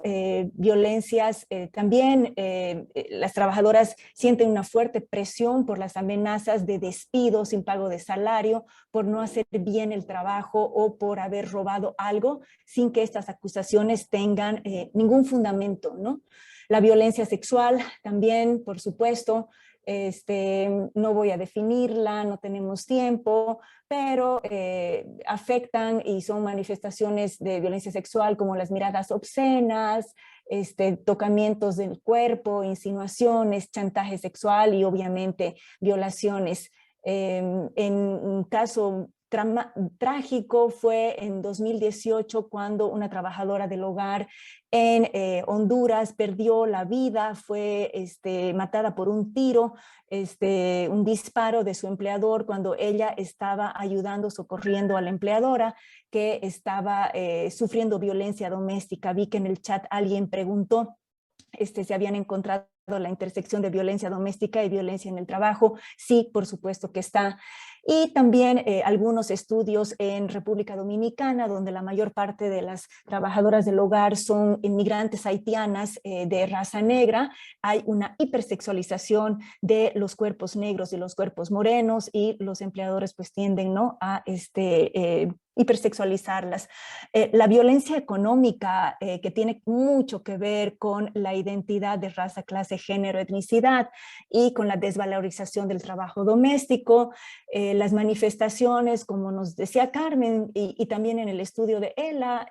[SPEAKER 6] violencias también, las trabajadoras sienten una fuerte presión por las amenazas de despido sin pago de salario, por no hacer bien el trabajo o por haber robado algo, sin que estas acusaciones tengan ningún fundamento, ¿no? La violencia sexual también, por supuesto, no voy a definirla, no tenemos tiempo, pero afectan y son manifestaciones de violencia sexual como las miradas obscenas, tocamientos del cuerpo, insinuaciones, chantaje sexual y obviamente violaciones. En un caso trágico fue en 2018 cuando una trabajadora del hogar en Honduras perdió la vida, fue matada por un tiro, un disparo de su empleador cuando ella estaba ayudando, socorriendo a la empleadora que estaba sufriendo violencia doméstica. Vi que en el chat alguien preguntó si habían encontrado la intersección de violencia doméstica y violencia en el trabajo. Sí, por supuesto que está. y también algunos estudios en República Dominicana, donde la mayor parte de las trabajadoras del hogar son inmigrantes haitianas de raza negra. Hay una hipersexualización de los cuerpos negros y los cuerpos morenos, y los empleadores pues tienden, ¿no?, a hipersexualizarlas. La violencia económica, que tiene mucho que ver con la identidad de raza, clase, género, etnicidad, y con la desvalorización del trabajo doméstico. Las manifestaciones, como nos decía Carmen, y también en el estudio de ELA,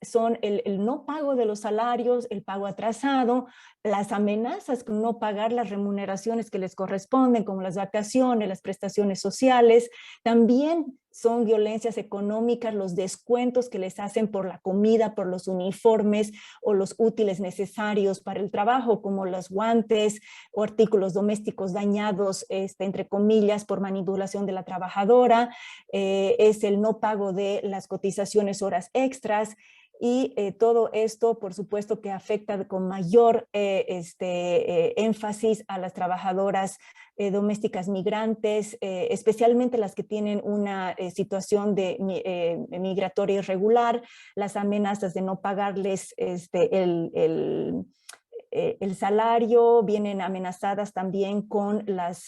[SPEAKER 6] son el no pago de los salarios, el pago atrasado, las amenazas con no pagar las remuneraciones que les corresponden, como las vacaciones, las prestaciones sociales. También son violencias económicas, los descuentos que les hacen por la comida, por los uniformes o los útiles necesarios para el trabajo, como los guantes o artículos domésticos dañados, entre comillas, por manipulación de la trabajadora. Es el no pago de las cotizaciones horas extras. Y todo esto, por supuesto, que afecta con mayor énfasis a las trabajadoras domésticas migrantes, especialmente las que tienen una situación de migratoria irregular, las amenazas de no pagarles el salario, vienen amenazadas también con los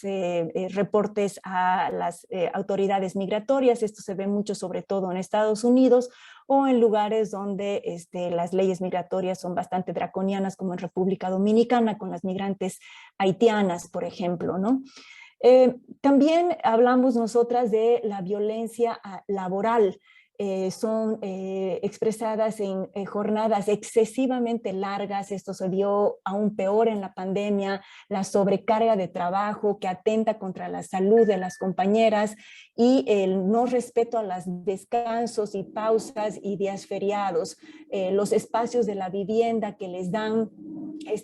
[SPEAKER 6] reportes a las autoridades migratorias. Esto se ve mucho sobre todo en Estados Unidos, o en lugares donde las leyes migratorias son bastante draconianas, como en República Dominicana, con las migrantes haitianas, por ejemplo, ¿no? También hablamos nosotras de la violencia laboral. Son expresadas en jornadas excesivamente largas. Esto se vio aún peor en la pandemia, la sobrecarga de trabajo que atenta contra la salud de las compañeras, y el no respeto a los descansos y pausas y días feriados, los espacios de la vivienda que les dan.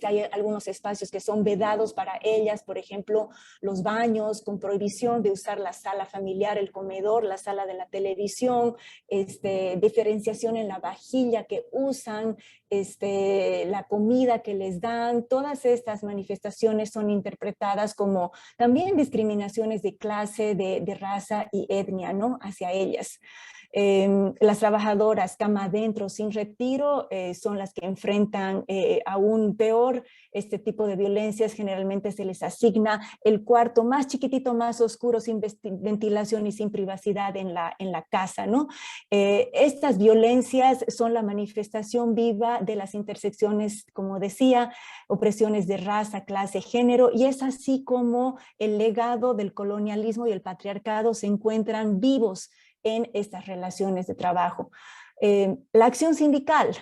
[SPEAKER 6] Hay algunos espacios que son vedados para ellas, por ejemplo, los baños, con prohibición de usar la sala familiar, el comedor, la sala de la televisión, diferenciación en la vajilla que usan, la comida que les dan. Todas estas manifestaciones son interpretadas como también discriminaciones de clase, de raza y etnia, ¿no?, hacia ellas. Las trabajadoras cama adentro sin retiro son las que enfrentan aún peor este tipo de violencias. Generalmente se les asigna el cuarto más chiquitito, más oscuro, sin ventilación y sin privacidad en la casa, ¿no? Estas violencias son la manifestación viva de las intersecciones, como decía, opresiones de raza, clase, género, y es así como el legado del colonialismo y el patriarcado se encuentran vivos en estas relaciones de trabajo. La acción sindical,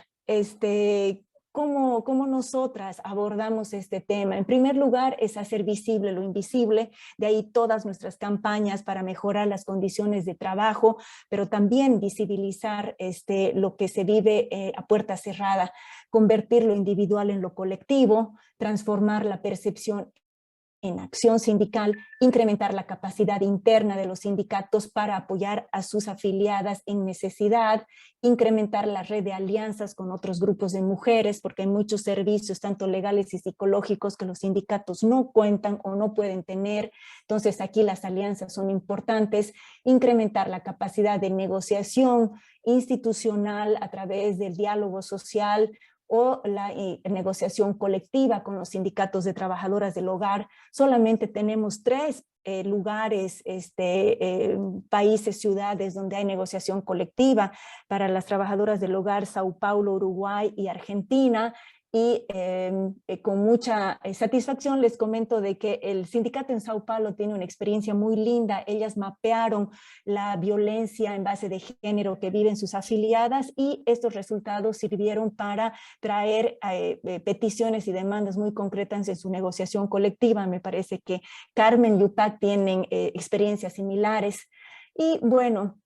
[SPEAKER 6] ¿cómo nosotras abordamos este tema? En primer lugar, es hacer visible lo invisible, de ahí todas nuestras campañas para mejorar las condiciones de trabajo, pero también visibilizar lo que se vive a puerta cerrada, convertir lo individual en lo colectivo, transformar la percepción en acción sindical, incrementar la capacidad interna de los sindicatos para apoyar a sus afiliadas en necesidad, incrementar la red de alianzas con otros grupos de mujeres, porque hay muchos servicios, tanto legales y psicológicos, que los sindicatos no cuentan o no pueden tener. Entonces aquí las alianzas son importantes. Incrementar la capacidad de negociación institucional a través del diálogo social, o la negociación colectiva con los sindicatos de trabajadoras del hogar. Solamente tenemos 3 lugares, países, ciudades donde hay negociación colectiva para las trabajadoras del hogar: Sao Paulo, Uruguay y Argentina. Y con mucha satisfacción les comento de que el sindicato en Sao Paulo tiene una experiencia muy linda. Ellas mapearon la violencia en base de género que viven sus afiliadas, y estos resultados sirvieron para traer peticiones y demandas muy concretas en su negociación colectiva. Me parece que Carmen y UTAC tienen experiencias similares. Y bueno,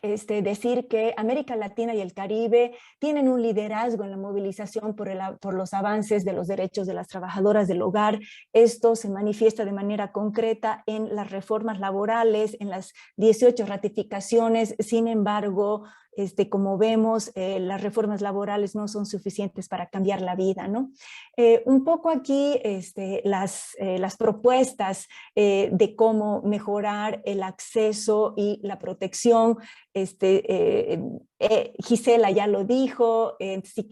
[SPEAKER 6] decir que América Latina y el Caribe tienen un liderazgo en la movilización por los avances de los derechos de las trabajadoras del hogar. Esto se manifiesta de manera concreta en las reformas laborales, en las 18 ratificaciones. Sin embargo, como vemos, las reformas laborales no son suficientes para cambiar la vida, ¿no? Un poco aquí las propuestas de cómo mejorar el acceso y la protección, Gisela ya lo dijo,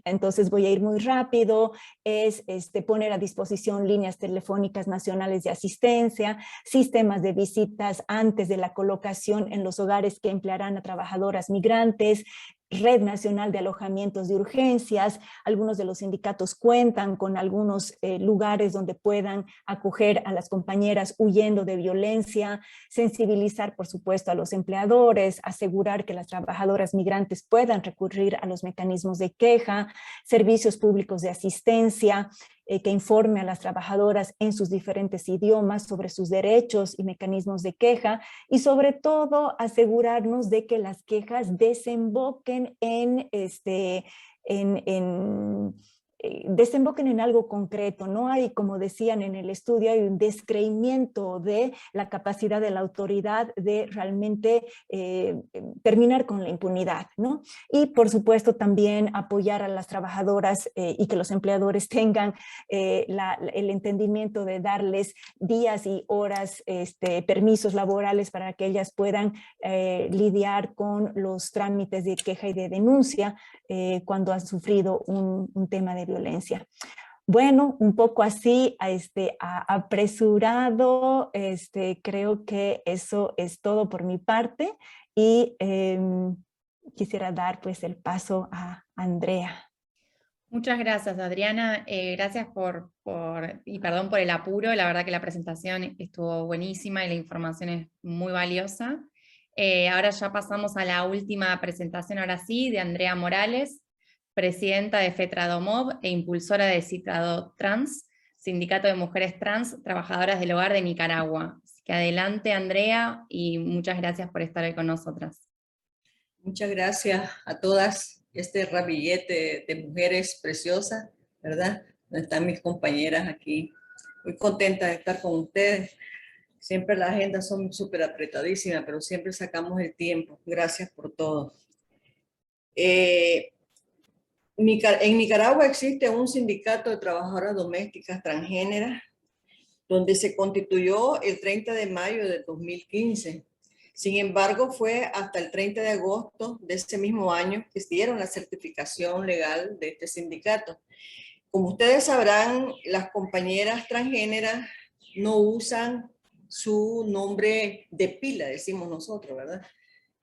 [SPEAKER 6] entonces voy a ir muy rápido, es poner a disposición líneas telefónicas nacionales de asistencia, sistemas de visitas antes de la colocación en los hogares que emplearán a trabajadoras migrantes, Red Nacional de Alojamientos de Urgencias. Algunos de los sindicatos cuentan con algunos lugares donde puedan acoger a las compañeras huyendo de violencia, sensibilizar, por supuesto, a los empleadores, asegurar que las trabajadoras migrantes puedan recurrir a los mecanismos de queja, servicios públicos de asistencia, que informe a las trabajadoras en sus diferentes idiomas sobre sus derechos y mecanismos de queja, y sobre todo asegurarnos de que las quejas desemboquen desemboquen en algo concreto. No hay, como decían en el estudio, hay un descreimiento de la capacidad de la autoridad de realmente terminar con la impunidad, ¿no? Y por supuesto también apoyar a las trabajadoras y que los empleadores tengan el entendimiento de darles días y horas, permisos laborales para que ellas puedan lidiar con los trámites de queja y de denuncia cuando han sufrido un tema de violencia. Bueno, un poco así, apresurado, creo que eso es todo por mi parte y quisiera dar pues el paso a Andrea.
[SPEAKER 2] Muchas gracias, Adriana. Gracias y perdón por el apuro. La verdad que la presentación estuvo buenísima y la información es muy valiosa. Ahora ya pasamos a la última presentación, ahora sí, de Andrea Morales, presidenta de FETRADOMOV e impulsora de Citado Trans, Sindicato de Mujeres Trans Trabajadoras del Hogar de Nicaragua. Así que adelante, Andrea, y muchas gracias por estar hoy con nosotras.
[SPEAKER 7] Muchas gracias a todas, este ramillete de mujeres preciosas, ¿verdad? Donde están mis compañeras aquí. Muy contenta de estar con ustedes. Siempre las agendas son súper apretadísimas, pero siempre sacamos el tiempo. Gracias por todo. En Nicaragua existe un sindicato de trabajadoras domésticas transgéneras, donde se constituyó el 30 de mayo de 2015. Sin embargo, fue hasta el 30 de agosto de ese mismo año que dieron la certificación legal de este sindicato. Como ustedes sabrán, las compañeras transgéneras no usan su nombre de pila, decimos nosotros, ¿verdad?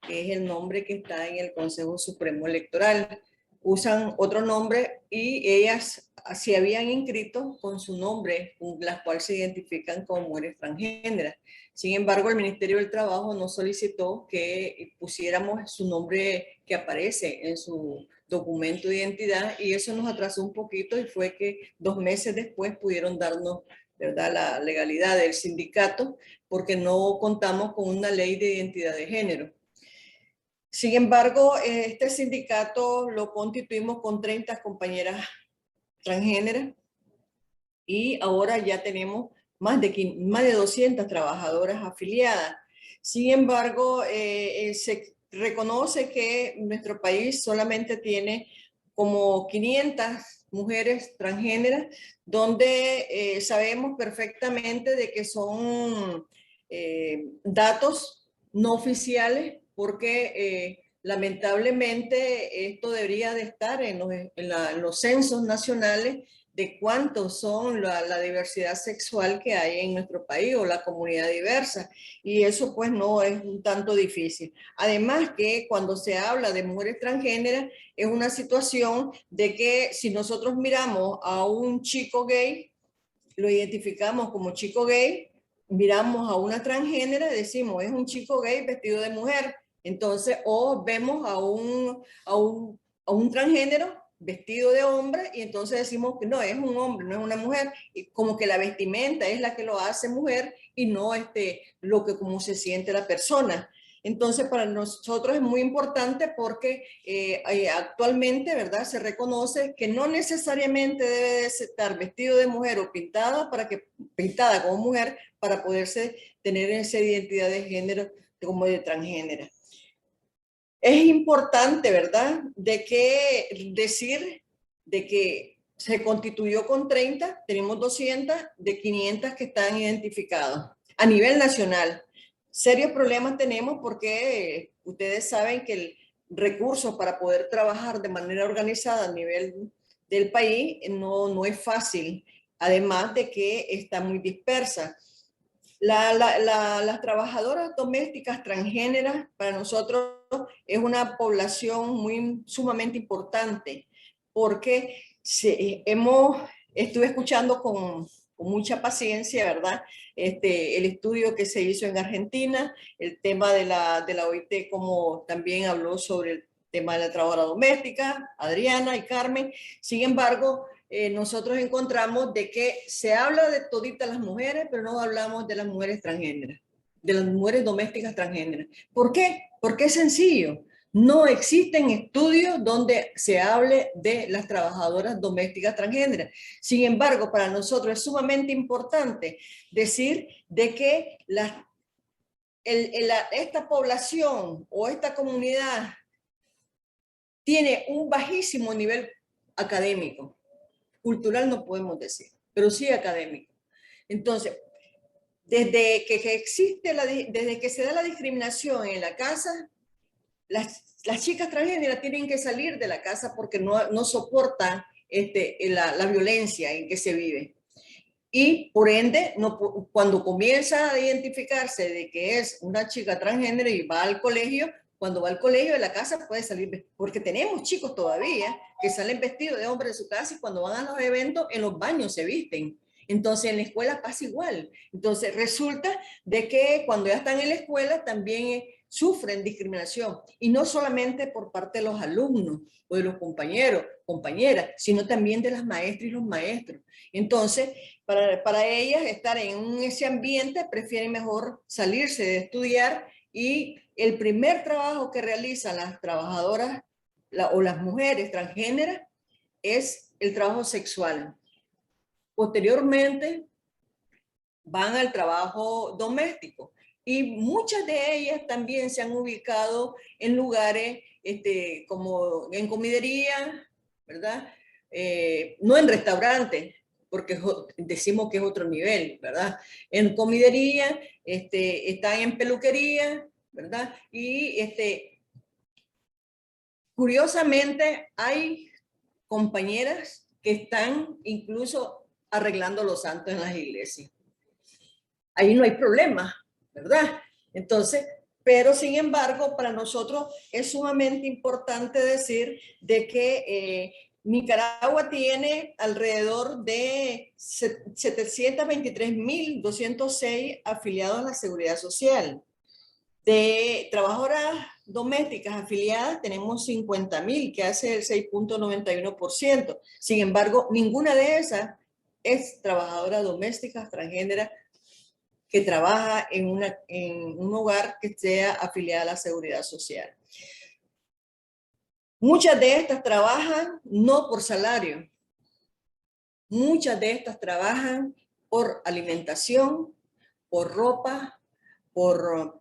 [SPEAKER 7] Que es el nombre que está en el Consejo Supremo Electoral. Usan otro nombre y ellas se habían inscrito con su nombre, con las cuales se identifican como mujeres transgéneras. Sin embargo, el Ministerio del Trabajo nos solicitó que pusiéramos su nombre que aparece en su documento de identidad, y eso nos atrasó un poquito, y fue que 2 meses después pudieron darnos, ¿verdad?, la legalidad del sindicato, porque no contamos con una ley de identidad de género. Sin embargo, este sindicato lo constituimos con 30 compañeras transgéneras y ahora ya tenemos más de 200 trabajadoras afiliadas. Sin embargo, se reconoce que nuestro país solamente tiene como 500 mujeres transgéneras, donde sabemos perfectamente de que son datos no oficiales, porque lamentablemente esto debería de estar en los censos nacionales de cuántos son la diversidad sexual que hay en nuestro país o la comunidad diversa, y eso pues no es un tanto difícil. Además que cuando se habla de mujeres transgéneras es una situación de que si nosotros miramos a un chico gay, lo identificamos como chico gay, miramos a una transgénera y decimos es un chico gay vestido de mujer. Entonces, o vemos a un transgénero vestido de hombre y entonces decimos que no, es un hombre, no es una mujer, y como que la vestimenta es la que lo hace mujer y no lo que como se siente la persona. Entonces, para nosotros es muy importante porque actualmente, ¿verdad?, se reconoce que no necesariamente debe de estar vestido de mujer o pintada como mujer para poderse tener esa identidad de género como de transgénera. es importante, ¿verdad?, de que decir de que se constituyó con 30, tenemos 200 de 500 que están identificados a nivel nacional. Serios problemas tenemos porque ustedes saben que el recurso para poder trabajar de manera organizada a nivel del país no es fácil, además de que está muy dispersa. Las trabajadoras domésticas transgéneras para nosotros es una población sumamente importante, porque estuve escuchando con mucha paciencia, ¿verdad? El estudio que se hizo en Argentina, el tema de la OIT, como también habló sobre el tema de la trabajadora doméstica, Adriana y Carmen. Sin embargo, nosotros encontramos de que se habla de toditas las mujeres, pero no hablamos de las mujeres transgéneras, de las mujeres domésticas transgéneras. ¿Por qué? Porque es sencillo. No existen estudios donde se hable de las trabajadoras domésticas transgéneras. Sin embargo, para nosotros es sumamente importante decir de que esta población o esta comunidad tiene un bajísimo nivel académico. Cultural no podemos decir, pero sí académico. Entonces, desde que se da la discriminación en la casa, las chicas transgéneras tienen que salir de la casa porque no soportan la violencia en que se vive. Y por ende, cuando comienza a identificarse de que es una chica transgénero y va al colegio, cuando va al colegio de la casa puede salir, porque tenemos chicos todavía que salen vestidos de hombre de su casa y cuando van a los eventos en los baños se visten. Entonces en la escuela pasa igual. Entonces resulta de que cuando ya están en la escuela también sufren discriminación y no solamente por parte de los alumnos o de los compañeros, compañeras, sino también de las maestras y los maestros. Entonces, para ellas estar en ese ambiente prefieren mejor salirse de estudiar y el primer trabajo que realizan las trabajadoras o las mujeres transgéneras es el trabajo sexual. Posteriormente van al trabajo doméstico y muchas de ellas también se han ubicado en lugares como en comidería, ¿verdad? No en restaurantes, porque decimos que es otro nivel, ¿verdad? En comidería, están en peluquería, ¿verdad? Y curiosamente hay compañeras que están incluso arreglando los santos en las iglesias. Ahí no hay problema, ¿verdad? Entonces, pero sin embargo, para nosotros es sumamente importante decir de que Nicaragua tiene alrededor de 723.206 afiliados a la Seguridad Social. De trabajadoras domésticas afiliadas tenemos 50.000, que hace el 6.91%. Sin embargo, ninguna de esas es trabajadora doméstica transgénera que trabaja en un hogar que sea afiliada a la Seguridad Social. Muchas de estas trabajan no por salario. Muchas de estas trabajan por alimentación, por ropa, por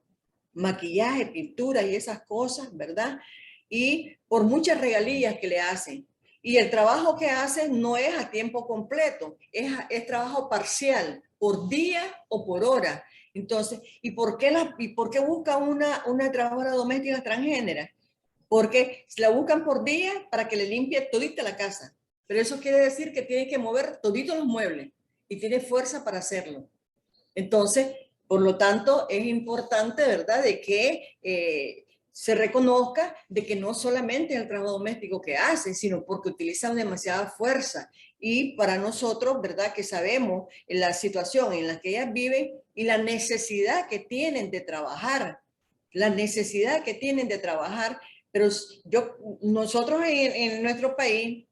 [SPEAKER 7] maquillaje, pintura y esas cosas, ¿verdad? Y por muchas regalías que le hacen. Y el trabajo que hacen no es a tiempo completo, es trabajo parcial, por día o por hora. Entonces, ¿y por qué busca una trabajadora doméstica transgénera? Porque la buscan por día para que le limpie todita la casa. Pero eso quiere decir que tiene que mover toditos los muebles y tiene fuerza para hacerlo. Entonces, por lo tanto, es importante, ¿verdad?, de que se reconozca de que no solamente es el trabajo doméstico que hace, sino porque utilizan demasiada fuerza. Y para nosotros, ¿verdad?, que sabemos la situación en la que ellas viven y la necesidad que tienen de trabajar, pero nosotros en nuestro país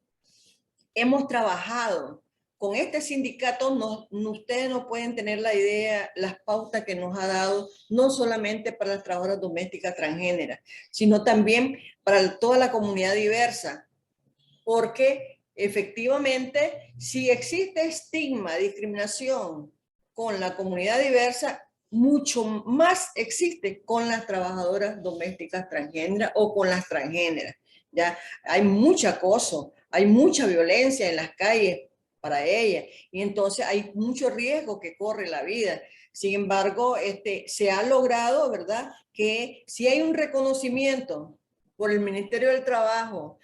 [SPEAKER 7] hemos trabajado con este sindicato. Ustedes no pueden tener la idea, las pautas que nos ha dado, no solamente para las trabajadoras domésticas transgéneras, sino también para toda la comunidad diversa, porque efectivamente, si existe estigma, discriminación con la comunidad diversa, mucho más existe con las trabajadoras domésticas transgéneras o con las transgéneras. ¿Ya? Hay mucho acoso, hay mucha violencia en las calles para ellas, y entonces hay mucho riesgo que corre la vida. Sin embargo, se ha logrado, ¿verdad?, que si hay un reconocimiento por el Ministerio del Trabajo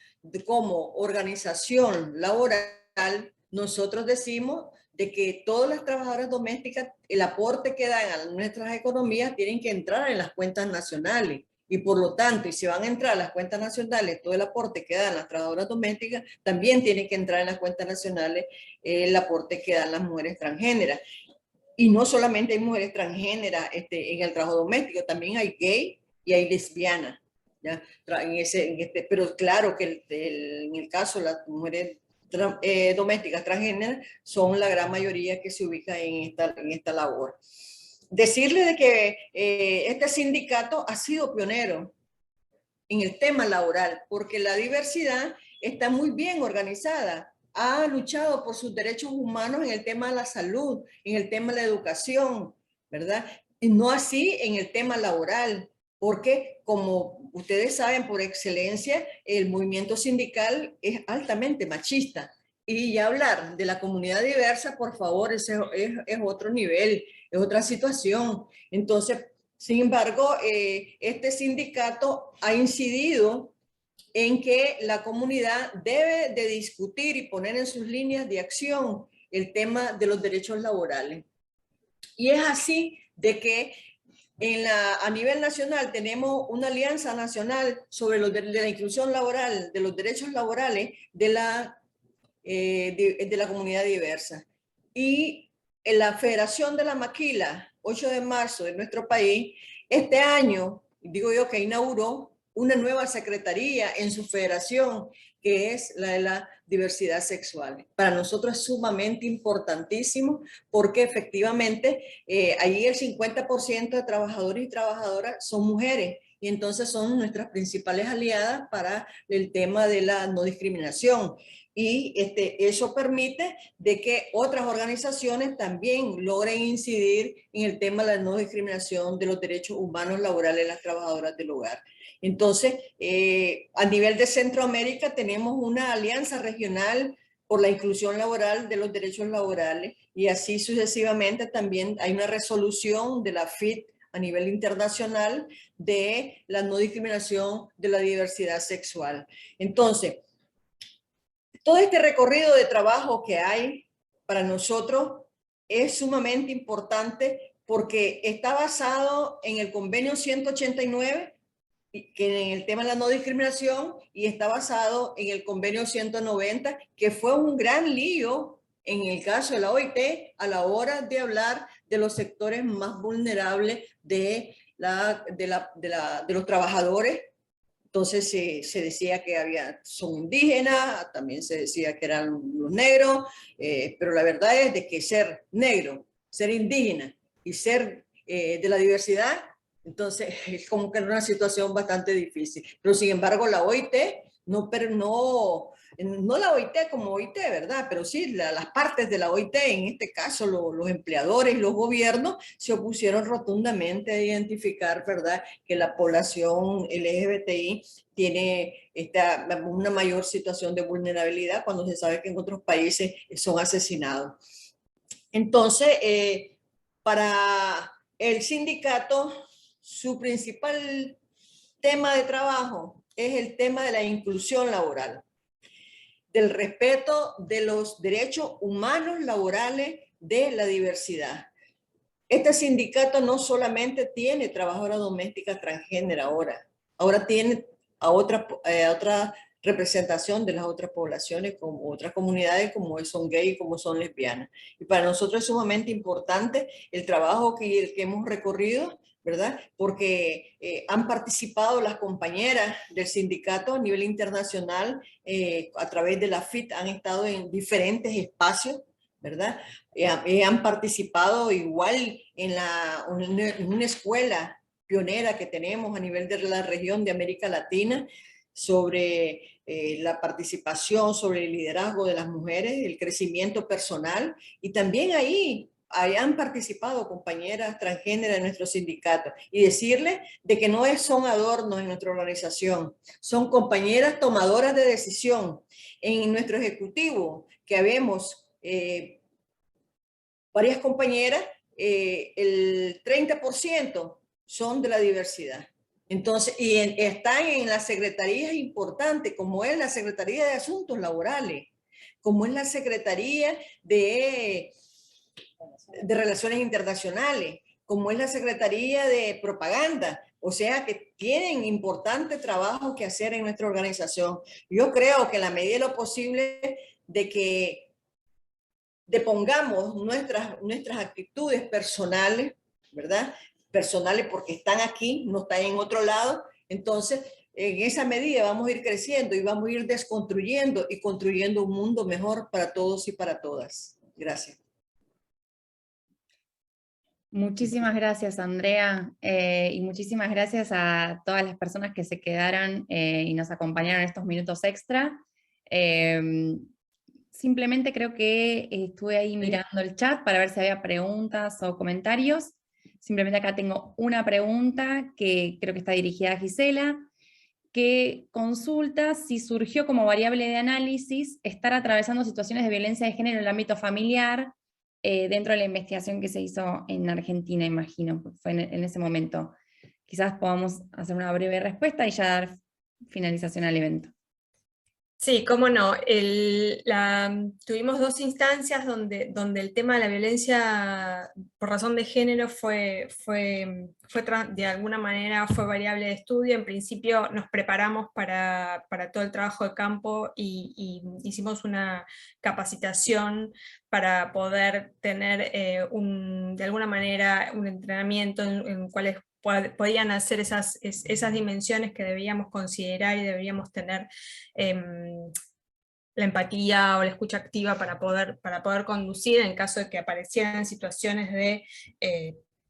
[SPEAKER 7] como organización laboral, nosotros decimos de que todas las trabajadoras domésticas, el aporte que dan a nuestras economías tienen que entrar en las cuentas nacionales. Y por lo tanto, y si van a entrar a las cuentas nacionales, todo el aporte que dan las trabajadoras domésticas, también tiene que entrar en las cuentas nacionales el aporte que dan las mujeres transgéneras. Y no solamente hay mujeres transgéneras en el trabajo doméstico, también hay gay y hay lesbianas. ¿Ya? Pero claro que en el caso de las mujeres domésticas transgéneras son la gran mayoría que se ubica en esta labor. Decirle de que este sindicato ha sido pionero en el tema laboral, porque la diversidad está muy bien organizada. Ha luchado por sus derechos humanos en el tema de la salud, en el tema de la educación, ¿verdad? Y no así en el tema laboral, porque como ustedes saben por excelencia, el movimiento sindical es altamente machista. Y ya hablar de la comunidad diversa, por favor, ese es otro nivel, es otra situación. Entonces, sin embargo, este sindicato ha incidido en que la comunidad debe de discutir y poner en sus líneas de acción el tema de los derechos laborales. Y es así de que a nivel nacional tenemos una alianza nacional sobre de la inclusión laboral, de los derechos laborales de la comunidad diversa. Y en la Federación de la Maquila, 8 de marzo de nuestro país, este año, digo yo que inauguró una nueva secretaría en su federación, que es la de la diversidad sexual. Para nosotros es sumamente importantísimo porque efectivamente allí el 50% de trabajadores y trabajadoras son mujeres, y entonces son nuestras principales aliadas para el tema de la no discriminación. Y eso permite de que otras organizaciones también logren incidir en el tema de la no discriminación de los derechos humanos laborales de las trabajadoras del hogar. Entonces, a nivel de Centroamérica tenemos una alianza regional por la inclusión laboral de los derechos laborales, y así sucesivamente también hay una resolución de la FIT a nivel internacional de la no discriminación de la diversidad sexual. Entonces, todo este recorrido de trabajo que hay para nosotros es sumamente importante porque está basado en el convenio 189, que en el tema de la no discriminación, y está basado en el convenio 190, que fue un gran lío en el caso de la OIT a la hora de hablar de los sectores más vulnerables de los trabajadores. Entonces se decía que son indígenas, también se decía que eran los negros, pero la verdad es de que ser negro, ser indígena y ser de la diversidad, entonces es como que era una situación bastante difícil. Pero sin embargo la OIT, no la OIT como OIT, ¿verdad? Pero sí las partes de la OIT, en este caso los empleadores y los gobiernos, se opusieron rotundamente a identificar, ¿verdad?, que la población LGBTI tiene una mayor situación de vulnerabilidad cuando se sabe que en otros países son asesinados. Entonces, para el sindicato, su principal tema de trabajo es el tema de la inclusión laboral, del respeto de los derechos humanos laborales de la diversidad. Este sindicato no solamente tiene trabajadoras domésticas transgénero ahora tiene a otra representación de las otras poblaciones, como otras comunidades, como son gay y como son lesbianas. Y para nosotros es sumamente importante el trabajo que hemos recorrido, ¿verdad? Porque han participado las compañeras del sindicato a nivel internacional, a través de la FIT, han estado en diferentes espacios, ¿verdad? Han participado igual en una escuela pionera que tenemos a nivel de la región de América Latina sobre la participación, sobre el liderazgo de las mujeres, el crecimiento personal, y también ahí hayan participado compañeras transgéneras en nuestro sindicato y decirles de que no son adornos en nuestra organización, son compañeras tomadoras de decisión. En nuestro ejecutivo, que habemos varias compañeras, el 30% son de la diversidad. Entonces, y están en las secretarías importantes, como es la Secretaría de Asuntos Laborales, como es la Secretaría de Relaciones Internacionales, como es la Secretaría de Propaganda. O sea que tienen importante trabajo que hacer en nuestra organización. Yo creo que en la medida de lo posible de que depongamos nuestras actitudes personales, ¿verdad? Personales porque están aquí, no están en otro lado. Entonces, en esa medida vamos a ir creciendo y vamos a ir desconstruyendo y construyendo un mundo mejor para todos y para todas. Gracias.
[SPEAKER 2] Muchísimas gracias, Andrea, y muchísimas gracias a todas las personas que se quedaron y nos acompañaron estos minutos extra. Simplemente creo que estuve ahí mirando el chat para ver si había preguntas o comentarios. Simplemente acá tengo una pregunta que creo que está dirigida a Gisela, que consulta si surgió como variable de análisis estar atravesando situaciones de violencia de género en el ámbito familiar dentro de la investigación que se hizo en Argentina, imagino, fue en ese momento. Quizás podamos hacer una breve respuesta y ya dar finalización al evento.
[SPEAKER 4] Sí, cómo no. Tuvimos dos instancias donde el tema de la violencia por razón de género fue de alguna manera fue variable de estudio. En principio nos preparamos para todo el trabajo de campo y hicimos una capacitación para poder tener de alguna manera un entrenamiento en cuales podían hacer esas dimensiones que debíamos considerar y deberíamos tener la empatía o la escucha activa para poder conducir en caso de que aparecieran situaciones de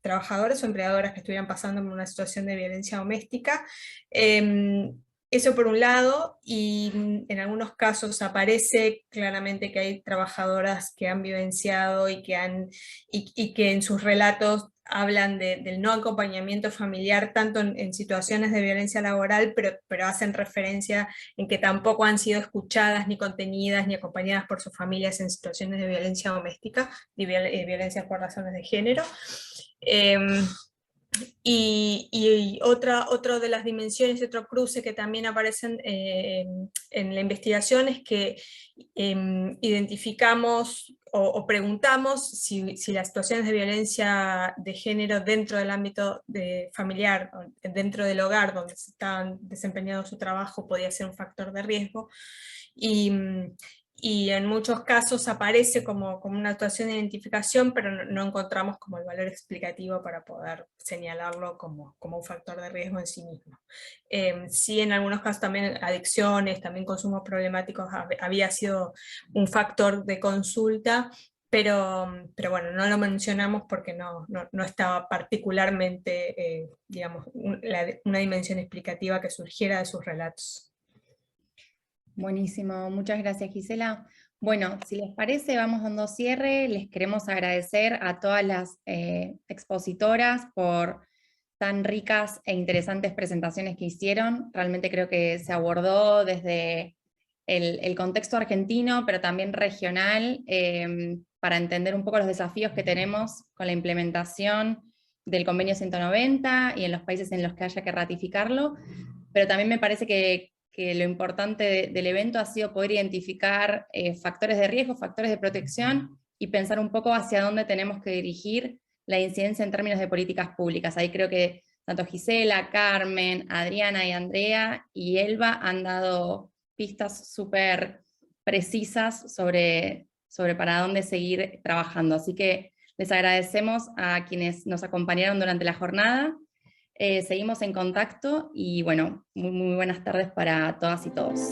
[SPEAKER 4] trabajadores o empleadoras que estuvieran pasando por una situación de violencia doméstica. Eso por un lado, y en algunos casos aparece claramente que hay trabajadoras que han vivenciado y que en sus relatos hablan del no acompañamiento familiar, tanto en situaciones de violencia laboral, pero hacen referencia en que tampoco han sido escuchadas, ni contenidas, ni acompañadas por sus familias en situaciones de violencia doméstica, y violencia por razones de género. Y otra de las dimensiones, otro cruce que también aparecen en la investigación es que identificamos o preguntamos si las situaciones de violencia de género dentro del ámbito familiar, dentro del hogar donde se estaban desempeñando su trabajo, podía ser un factor de riesgo. Y en muchos casos aparece como una actuación de identificación, pero no encontramos como el valor explicativo para poder señalarlo como un factor de riesgo en sí mismo. Sí, en algunos casos también adicciones, también consumos problemáticos había sido un factor de consulta, pero bueno, no lo mencionamos porque no estaba particularmente, digamos, una dimensión explicativa que surgiera de sus relatos.
[SPEAKER 2] Buenísimo, muchas gracias, Gisela. Bueno, si les parece, vamos dando cierre. Les queremos agradecer a todas las expositoras por tan ricas e interesantes presentaciones que hicieron. Realmente creo que se abordó desde el contexto argentino, pero también regional, para entender un poco los desafíos que tenemos con la implementación del Convenio 190 y en los países en los que haya que ratificarlo. Pero también me parece que lo importante del evento ha sido poder identificar factores de riesgo, factores de protección y pensar un poco hacia dónde tenemos que dirigir la incidencia en términos de políticas públicas. Ahí creo que tanto Gisela, Carmen, Adriana y Andrea y Elba han dado pistas súper precisas sobre para dónde seguir trabajando. Así que les agradecemos a quienes nos acompañaron durante la jornada. Seguimos en contacto y bueno, muy buenas tardes para todas y todos.